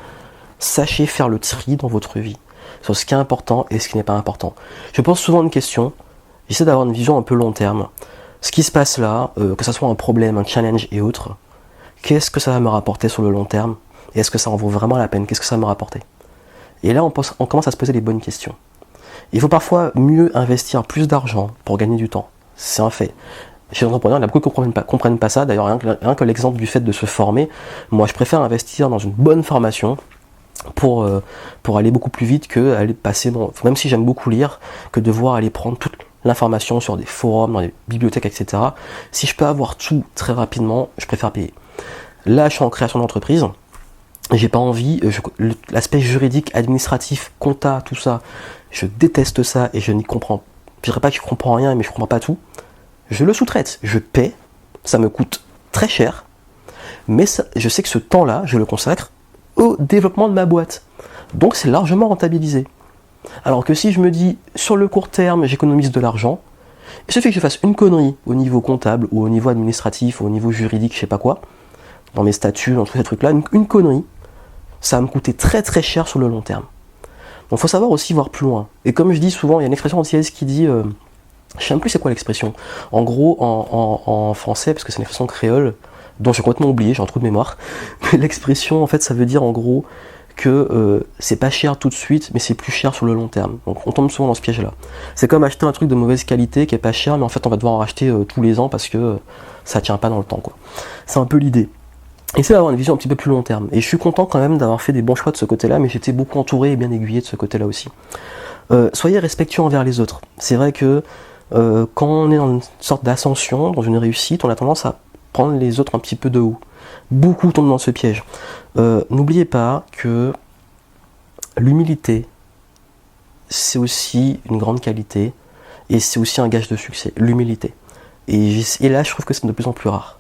S1: sachez faire le tri dans votre vie sur ce qui est important et ce qui n'est pas important. Je pose souvent une question, j'essaie d'avoir une vision un peu long terme. Ce qui se passe là, que ce soit un problème, un challenge et autres, qu'est-ce que ça va me rapporter sur le long terme? Et est-ce que ça en vaut vraiment la peine? Qu'est-ce que ça va me rapporter? Et là, on commence à se poser les bonnes questions. Il faut parfois mieux investir plus d'argent pour gagner du temps. C'est un fait. Chez les entrepreneurs, il y en a beaucoup qui ne comprennent pas ça. D'ailleurs, rien que l'exemple du fait de se former, moi je préfère investir dans une bonne formation pour aller beaucoup plus vite que aller passer, même si j'aime beaucoup lire, que devoir aller prendre toute l'information sur des forums, dans des bibliothèques, etc. Si je peux avoir tout très rapidement, je préfère payer. Là, je suis en création d'entreprise, j'ai pas envie, l'aspect juridique, administratif, compta, tout ça, je déteste ça et je n'y comprends, je dirais pas que je comprends rien, mais je comprends pas tout. Je le sous-traite, je paie, ça me coûte très cher, mais ça, je sais que ce temps-là, je le consacre au développement de ma boîte. Donc c'est largement rentabilisé. Alors que si je me dis, sur le court terme, j'économise de l'argent, il suffit que je fasse une connerie au niveau comptable, ou au niveau administratif, ou au niveau juridique, je sais pas quoi, dans mes statuts, dans tous ces trucs-là, une connerie, ça va me coûter très très cher sur le long terme. Donc il faut savoir aussi voir plus loin. Et comme je dis souvent, il y a une expression antillaise qui dit, je sais même plus c'est quoi l'expression, en gros en français, parce que c'est une expression créole, dont j'ai complètement oublié, j'ai un trou de mémoire, mais l'expression en fait ça veut dire en gros que c'est pas cher tout de suite, mais c'est plus cher sur le long terme. Donc on tombe souvent dans ce piège-là. C'est comme acheter un truc de mauvaise qualité qui est pas cher, mais en fait on va devoir en racheter tous les ans parce que ça tient pas dans le temps, quoi. C'est un peu l'idée. Essayer d'avoir une vision un petit peu plus long terme. Et je suis content quand même d'avoir fait des bons choix de ce côté-là, mais j'étais beaucoup entouré et bien aiguillé de ce côté-là aussi. Soyez respectueux envers les autres. C'est vrai que quand on est dans une sorte d'ascension, dans une réussite, on a tendance à prendre les autres un petit peu de haut. Beaucoup tombent dans ce piège. N'oubliez pas que l'humilité, c'est aussi une grande qualité et c'est aussi un gage de succès, l'humilité. Et là, je trouve que c'est de plus en plus rare.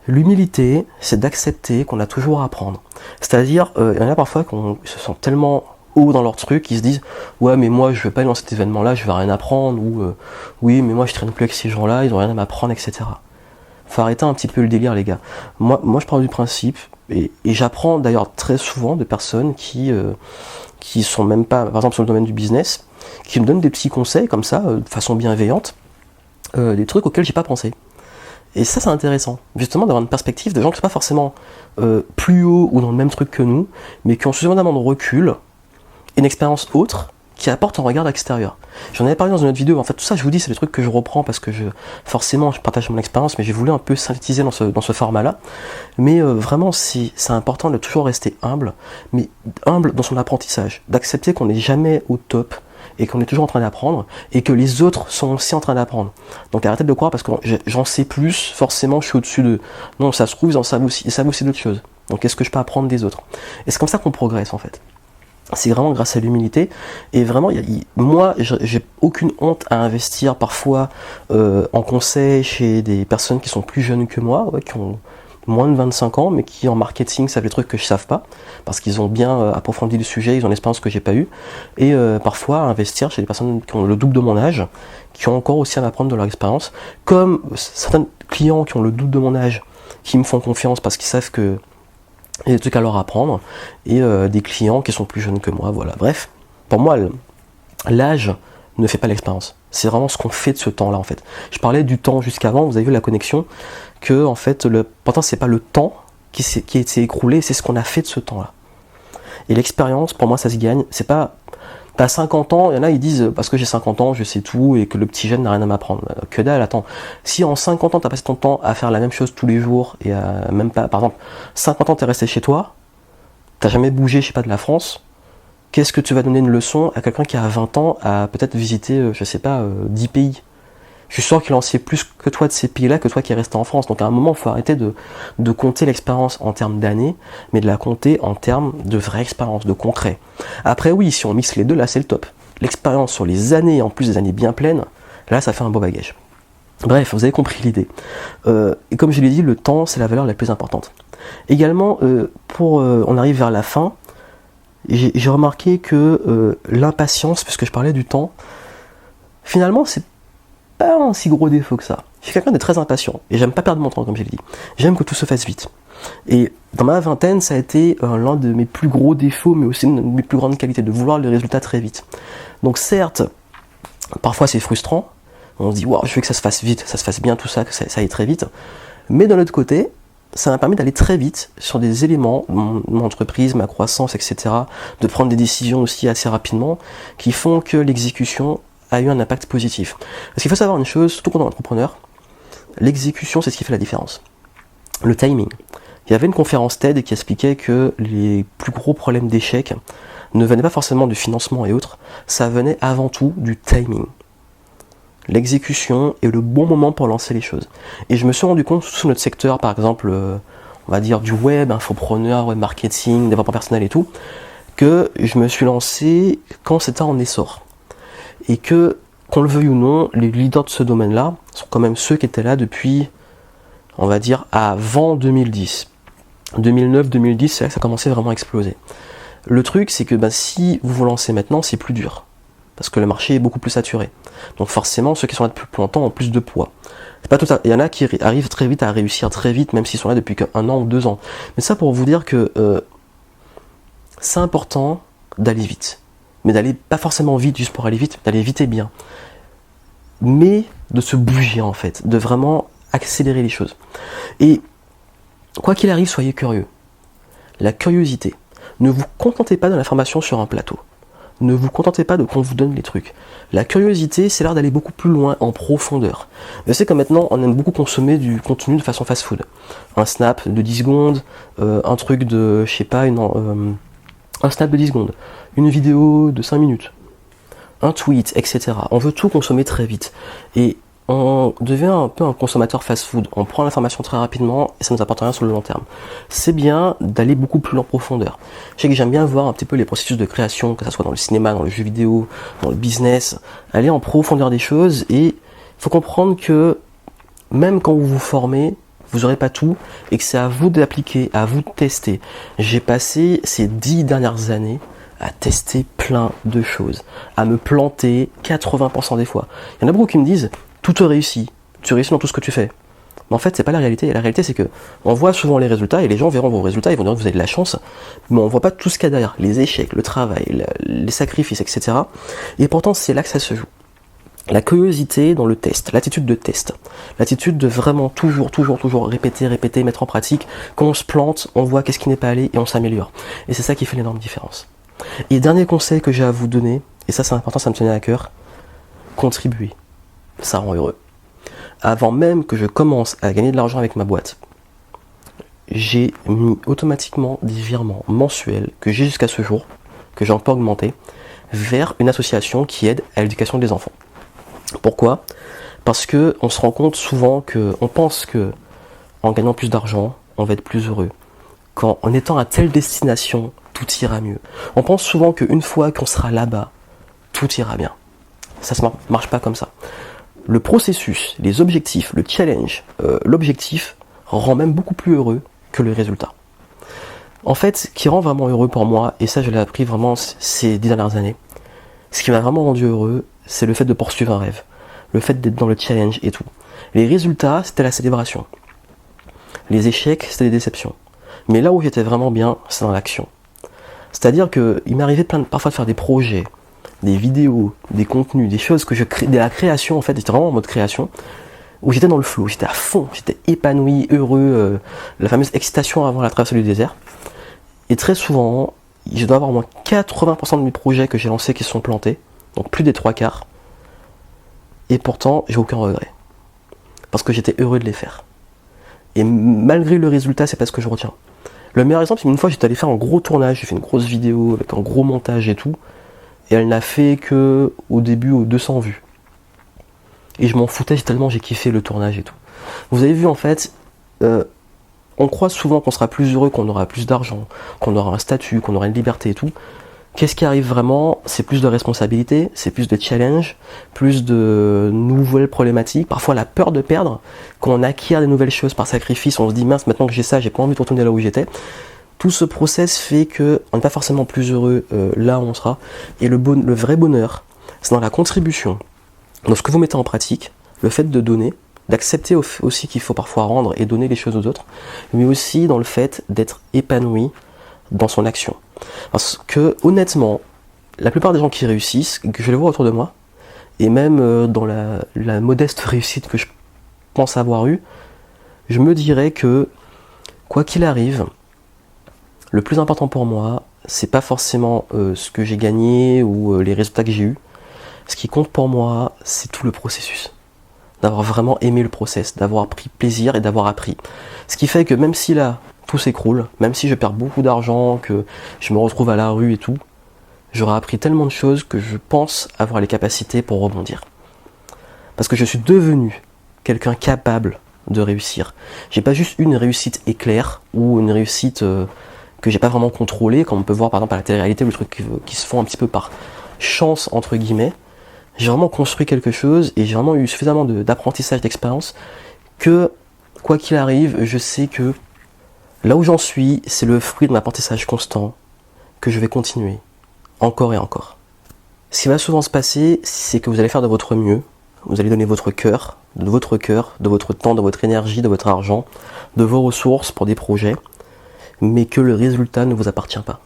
S1: L'humilité, c'est d'accepter qu'on a toujours à apprendre. C'est-à-dire, il y en a parfois qui se sentent tellement haut dans leur truc, ils se disent « Ouais, mais moi, je ne vais pas aller dans cet événement-là, je ne vais rien apprendre. » ou « Oui, mais moi, je traîne plus avec ces gens-là, ils n'ont rien à m'apprendre, etc. » Faut arrêter un petit peu le délire, les gars. Moi je pars du principe, et j'apprends d'ailleurs très souvent de personnes qui sont même pas, par exemple sur le domaine du business, qui me donnent des petits conseils comme ça, de façon bienveillante, des trucs auxquels j'ai pas pensé. Et ça c'est intéressant, justement d'avoir une perspective de gens qui sont pas forcément plus haut ou dans le même truc que nous, mais qui ont suffisamment de recul, une expérience autre, qui apporte un regard extérieur. J'en avais parlé dans une autre vidéo, en fait tout ça je vous dis c'est des trucs que je reprends parce que forcément je partage mon expérience, mais j'ai voulu un peu synthétiser dans ce format-là. Mais vraiment c'est important de toujours rester humble, mais humble dans son apprentissage, d'accepter qu'on n'est jamais au top, et qu'on est toujours en train d'apprendre, et que les autres sont aussi en train d'apprendre. Donc arrêtez de le croire parce que j'en sais plus, forcément je suis au-dessus d'eux. Non, ça se trouve, ils en savent aussi, d'autres choses. Donc qu'est-ce que je peux apprendre des autres? Et c'est comme ça qu'on progresse en fait. C'est vraiment grâce à l'humilité, et vraiment, moi, j'ai aucune honte à investir parfois en conseil chez des personnes qui sont plus jeunes que moi, qui ont moins de 25 ans, mais qui en marketing savent des trucs que je ne savent pas, parce qu'ils ont bien approfondi le sujet, ils ont l'expérience que j'ai pas eue, et parfois investir chez des personnes qui ont le double de mon âge, qui ont encore aussi à m'apprendre de leur expérience, comme certains clients qui ont le double de mon âge, qui me font confiance parce qu'ils savent que il y a des trucs à leur apprendre, et des clients qui sont plus jeunes que moi, voilà. Bref, pour moi, l'âge ne fait pas l'expérience. C'est vraiment ce qu'on fait de ce temps-là, en fait. Je parlais du temps jusqu'avant, vous avez vu la connexion, que, en fait, pourtant, c'est pas le temps qui s'est écroulé, c'est ce qu'on a fait de ce temps-là. Et l'expérience, pour moi, ça se gagne. C'est pas... T'as 50 ans, il y en a, ils disent, parce que j'ai 50 ans, je sais tout, et que le petit jeune n'a rien à m'apprendre. Que dalle, attends. Si en 50 ans, t'as passé ton temps à faire la même chose tous les jours, et à même pas, par exemple, 50 ans, t'es resté chez toi, t'as jamais bougé, je sais pas, de la France, qu'est-ce que tu vas donner une leçon à quelqu'un qui a 20 ans à peut-être visiter, je sais pas, 10 pays? Je suis sûr qu'il en sait plus que toi de ces pays-là que toi qui es resté en France. Donc à un moment, il faut arrêter de compter l'expérience en termes d'années, mais de la compter en termes de vraie expérience, de concret. Après oui, si on mixe les deux, là c'est le top. L'expérience sur les années, en plus des années bien pleines, là ça fait un beau bagage. Bref, vous avez compris l'idée. Et comme je l'ai dit, le temps, c'est la valeur la plus importante. Également, on arrive vers la fin, j'ai remarqué que l'impatience, puisque je parlais du temps, finalement c'est pas un si gros défaut que ça. Je suis quelqu'un de très impatient, et j'aime pas perdre mon temps, comme je l'ai dit. J'aime que tout se fasse vite. Et dans ma vingtaine, ça a été l'un de mes plus gros défauts, mais aussi une de mes plus grandes qualités, de vouloir les résultats très vite. Donc certes, parfois c'est frustrant, on se dit wow, je veux que ça se fasse vite, ça se fasse bien tout ça, que ça aille très vite. Mais d'un autre côté, ça m'a permis d'aller très vite sur des éléments, mon entreprise, ma croissance, etc., de prendre des décisions aussi assez rapidement, qui font que l'exécution a eu un impact positif. Parce qu'il faut savoir une chose, surtout quand on est entrepreneur, l'exécution c'est ce qui fait la différence. Le timing. Il y avait une conférence TED qui expliquait que les plus gros problèmes d'échec ne venaient pas forcément du financement et autres, ça venait avant tout du timing. L'exécution est le bon moment pour lancer les choses. Et je me suis rendu compte, sur notre secteur, par exemple, on va dire du web, infopreneur, web marketing, développement personnel et tout, que je me suis lancé quand c'était en essor. Et que, qu'on le veuille ou non, les leaders de ce domaine-là sont quand même ceux qui étaient là depuis, on va dire, avant 2010. 2009-2010, c'est là que ça commençait vraiment à exploser. Le truc, c'est que si vous vous lancez maintenant, c'est plus dur. Parce que le marché est beaucoup plus saturé. Donc forcément, ceux qui sont là depuis plus longtemps ont plus de poids. C'est pas tout ça. Il y en a qui arrivent très vite à réussir très vite, même s'ils sont là depuis qu'un an ou 2 ans. Mais ça pour vous dire que c'est important d'aller vite. Mais d'aller pas forcément vite juste pour aller vite, d'aller vite et bien. Mais de se bouger en fait, de vraiment accélérer les choses. Et quoi qu'il arrive, soyez curieux. La curiosité. Ne vous contentez pas de l'information sur un plateau. Ne vous contentez pas de qu'on vous donne les trucs. La curiosité, c'est l'art d'aller beaucoup plus loin, en profondeur. Je sais que maintenant, on aime beaucoup consommer du contenu de façon fast-food. Un snap de 10 secondes, un truc de, je sais pas, un snap de 10 secondes, une vidéo de 5 minutes, un tweet, etc. On veut tout consommer très vite. Et on devient un peu un consommateur fast-food. On prend l'information très rapidement et ça ne nous apporte rien sur le long terme. C'est bien d'aller beaucoup plus en profondeur. Je sais que j'aime bien voir un petit peu les processus de création, que ce soit dans le cinéma, dans le jeu vidéo, dans le business, aller en profondeur des choses. Et il faut comprendre que même quand vous vous formez, vous n'aurez pas tout et que c'est à vous d'appliquer, à vous de tester. J'ai passé ces 10 dernières années à tester plein de choses, à me planter 80% des fois. Il y en a beaucoup qui me disent tout te réussit, tu réussis dans tout ce que tu fais. Mais en fait, c'est pas la réalité. La réalité, c'est que on voit souvent les résultats et les gens verront vos résultats, ils vont dire que vous avez de la chance, mais on voit pas tout ce qu'il y a derrière, les échecs, le travail, les sacrifices, etc. Et pourtant, c'est là que ça se joue. La curiosité dans le test, l'attitude de test, l'attitude de vraiment toujours répéter, mettre en pratique. Quand on se plante, on voit qu'est-ce qui n'est pas allé et on s'améliore. Et c'est ça qui fait l'énorme différence. Et dernier conseil que j'ai à vous donner, et ça c'est important, ça me tenait à cœur, contribuer. Ça rend heureux. Avant même que je commence à gagner de l'argent avec ma boîte, j'ai mis automatiquement des virements mensuels que j'ai jusqu'à ce jour, que j'ai encore augmenté, vers une association qui aide à l'éducation des enfants. Pourquoi ? Parce que on se rend compte souvent on pense que en gagnant plus d'argent, on va être plus heureux. En étant à telle destination, tout ira mieux. On pense souvent qu'une fois qu'on sera là-bas, tout ira bien. Ça ne marche pas comme ça. Le processus, les objectifs, le challenge, l'objectif rend même beaucoup plus heureux que le résultat. En fait, ce qui rend vraiment heureux pour moi, et ça je l'ai appris vraiment ces 10 dernières années, ce qui m'a vraiment rendu heureux, c'est le fait de poursuivre un rêve, le fait d'être dans le challenge et tout. Les résultats, c'était la célébration. Les échecs, c'était les déceptions. Mais là où j'étais vraiment bien, c'est dans l'action. C'est-à-dire qu'il m'arrivait parfois de faire des projets, des vidéos, des contenus, des choses que je crée, de la création en fait, j'étais vraiment en mode création, où j'étais dans le flow, j'étais à fond, j'étais épanoui, heureux, la fameuse excitation avant la traversée du désert. Et très souvent, je dois avoir au moins 80% de mes projets que j'ai lancés qui se sont plantés, donc plus des 3/4. Et pourtant, j'ai aucun regret. Parce que j'étais heureux de les faire. Et malgré le résultat, c'est pas ce que je retiens. Le meilleur exemple, c'est une fois j'étais allé faire un gros tournage, j'ai fait une grosse vidéo avec un gros montage et tout, et elle n'a fait que au début aux 200 vues. Et je m'en foutais tellement j'ai kiffé le tournage et tout. Vous avez vu en fait, on croit souvent qu'on sera plus heureux, qu'on aura plus d'argent, qu'on aura un statut, qu'on aura une liberté et tout. Qu'est-ce qui arrive vraiment ? C'est plus de responsabilité, c'est plus de challenge, plus de nouvelles problématiques, parfois la peur de perdre, quand on acquiert des nouvelles choses par sacrifice, on se dit mince, maintenant que j'ai ça, j'ai pas envie de retourner là où j'étais. Tout ce process fait qu'on n'est pas forcément plus heureux là où on sera. Et le vrai bonheur, c'est dans la contribution, dans ce que vous mettez en pratique, le fait de donner, d'accepter aussi qu'il faut parfois rendre et donner les choses aux autres, mais aussi dans le fait d'être épanoui dans son action. Parce que honnêtement, la plupart des gens qui réussissent, que je les vois autour de moi, et même dans la modeste réussite que je pense avoir eue, je me dirais que quoi qu'il arrive, le plus important pour moi, c'est pas forcément ce que j'ai gagné ou les résultats que j'ai eus. Ce qui compte pour moi, c'est tout le processus. D'avoir vraiment aimé le process, d'avoir pris plaisir et d'avoir appris. Ce qui fait que même si là, tout s'écroule, même si je perds beaucoup d'argent, que je me retrouve à la rue et tout, j'aurai appris tellement de choses que je pense avoir les capacités pour rebondir. Parce que je suis devenu quelqu'un capable de réussir. J'ai pas juste une réussite éclair ou une réussite que j'ai pas vraiment contrôlée, comme on peut voir par exemple à la télé-réalité, ou les trucs qui se font un petit peu par chance entre guillemets. J'ai vraiment construit quelque chose et j'ai vraiment eu suffisamment d'apprentissage, d'expérience que quoi qu'il arrive, je sais que là où j'en suis, c'est le fruit d'un apprentissage constant que je vais continuer encore et encore. Ce qui va souvent se passer, c'est que vous allez faire de votre mieux, vous allez donner votre cœur, de votre temps, de votre énergie, de votre argent, de vos ressources pour des projets, mais que le résultat ne vous appartient pas.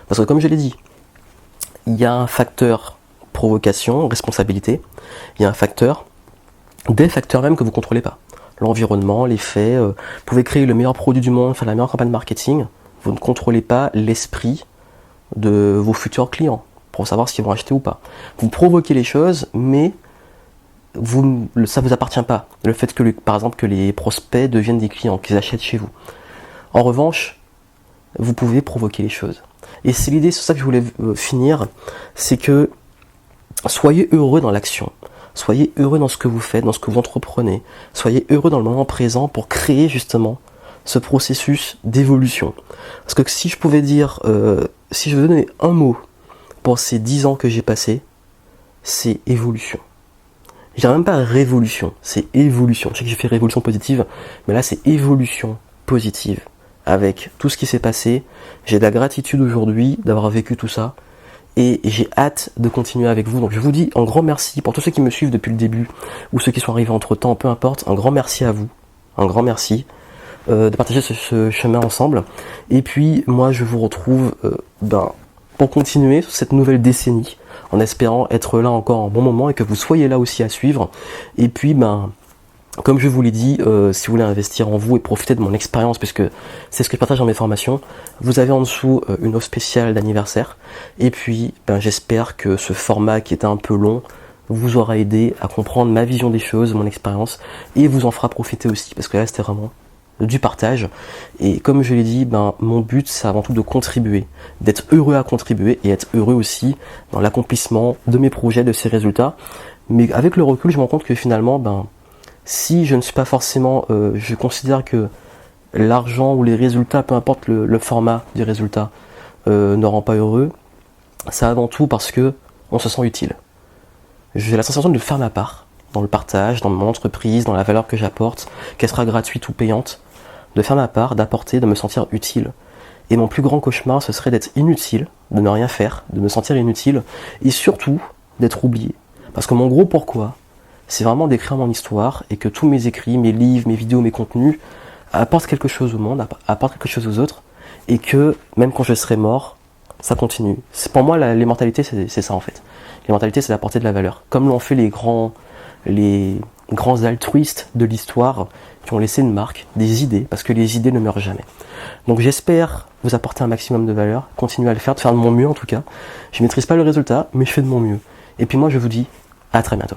S1: Parce que comme je l'ai dit, il y a un facteur provocation, responsabilité, il y a un facteur, des facteurs même que vous ne contrôlez pas. L'environnement, les faits, vous pouvez créer le meilleur produit du monde, faire la meilleure campagne marketing, vous ne contrôlez pas l'esprit de vos futurs clients pour savoir s'ils vont acheter ou pas. Vous provoquez les choses, mais ça ne vous appartient pas. Le fait que, par exemple, que les prospects deviennent des clients, qu'ils achètent chez vous. En revanche, vous pouvez provoquer les choses. Et c'est l'idée, c'est ça que je voulais finir, c'est que soyez heureux dans l'action. Soyez heureux dans ce que vous faites, dans ce que vous entreprenez. Soyez heureux dans le moment présent pour créer justement ce processus d'évolution. Parce que si je pouvais dire, si je devais donner un mot pour ces 10 ans que j'ai passés, c'est évolution. Je dirais même pas révolution, c'est évolution. Je sais que j'ai fait révolution positive, mais là c'est évolution positive. Avec tout ce qui s'est passé, j'ai de la gratitude aujourd'hui d'avoir vécu tout ça. Et j'ai hâte de continuer avec vous. Donc je vous dis un grand merci pour tous ceux qui me suivent depuis le début ou ceux qui sont arrivés entre temps, peu importe. Un grand merci à vous. Un grand merci de partager ce chemin ensemble. Et puis moi je vous retrouve pour continuer sur cette nouvelle décennie en espérant être là encore un bon moment et que vous soyez là aussi à suivre. Et puis comme je vous l'ai dit, si vous voulez investir en vous et profiter de mon expérience, puisque c'est ce que je partage dans mes formations, vous avez en dessous une offre spéciale d'anniversaire. Et puis, j'espère que ce format qui était un peu long vous aura aidé à comprendre ma vision des choses, mon expérience, et vous en fera profiter aussi, parce que là, c'était vraiment du partage. Et comme je l'ai dit, mon but, c'est avant tout de contribuer, d'être heureux à contribuer et être heureux aussi dans l'accomplissement de mes projets, de ces résultats. Mais avec le recul, je me rends compte que finalement, si je ne suis pas forcément, je considère que l'argent ou les résultats, peu importe le format du résultat, ne rend pas heureux, c'est avant tout parce que on se sent utile. J'ai la sensation de faire ma part dans le partage, dans mon entreprise, dans la valeur que j'apporte, qu'elle sera gratuite ou payante, de faire ma part, d'apporter, de me sentir utile. Et mon plus grand cauchemar, ce serait d'être inutile, de ne rien faire, de me sentir inutile, et surtout d'être oublié. Parce que mon gros pourquoi, c'est vraiment d'écrire mon histoire et que tous mes écrits, mes livres, mes vidéos, mes contenus apportent quelque chose au monde, apportent quelque chose aux autres et que même quand je serai mort, ça continue. Pour moi, l'immortalité, c'est ça en fait. L'immortalité, c'est d'apporter de la valeur. Comme l'ont fait les grands altruistes de l'histoire qui ont laissé une marque, des idées, parce que les idées ne meurent jamais. Donc j'espère vous apporter un maximum de valeur, continuer à le faire, de faire de mon mieux en tout cas. Je ne maîtrise pas le résultat, mais je fais de mon mieux. Et puis moi, je vous dis à très bientôt.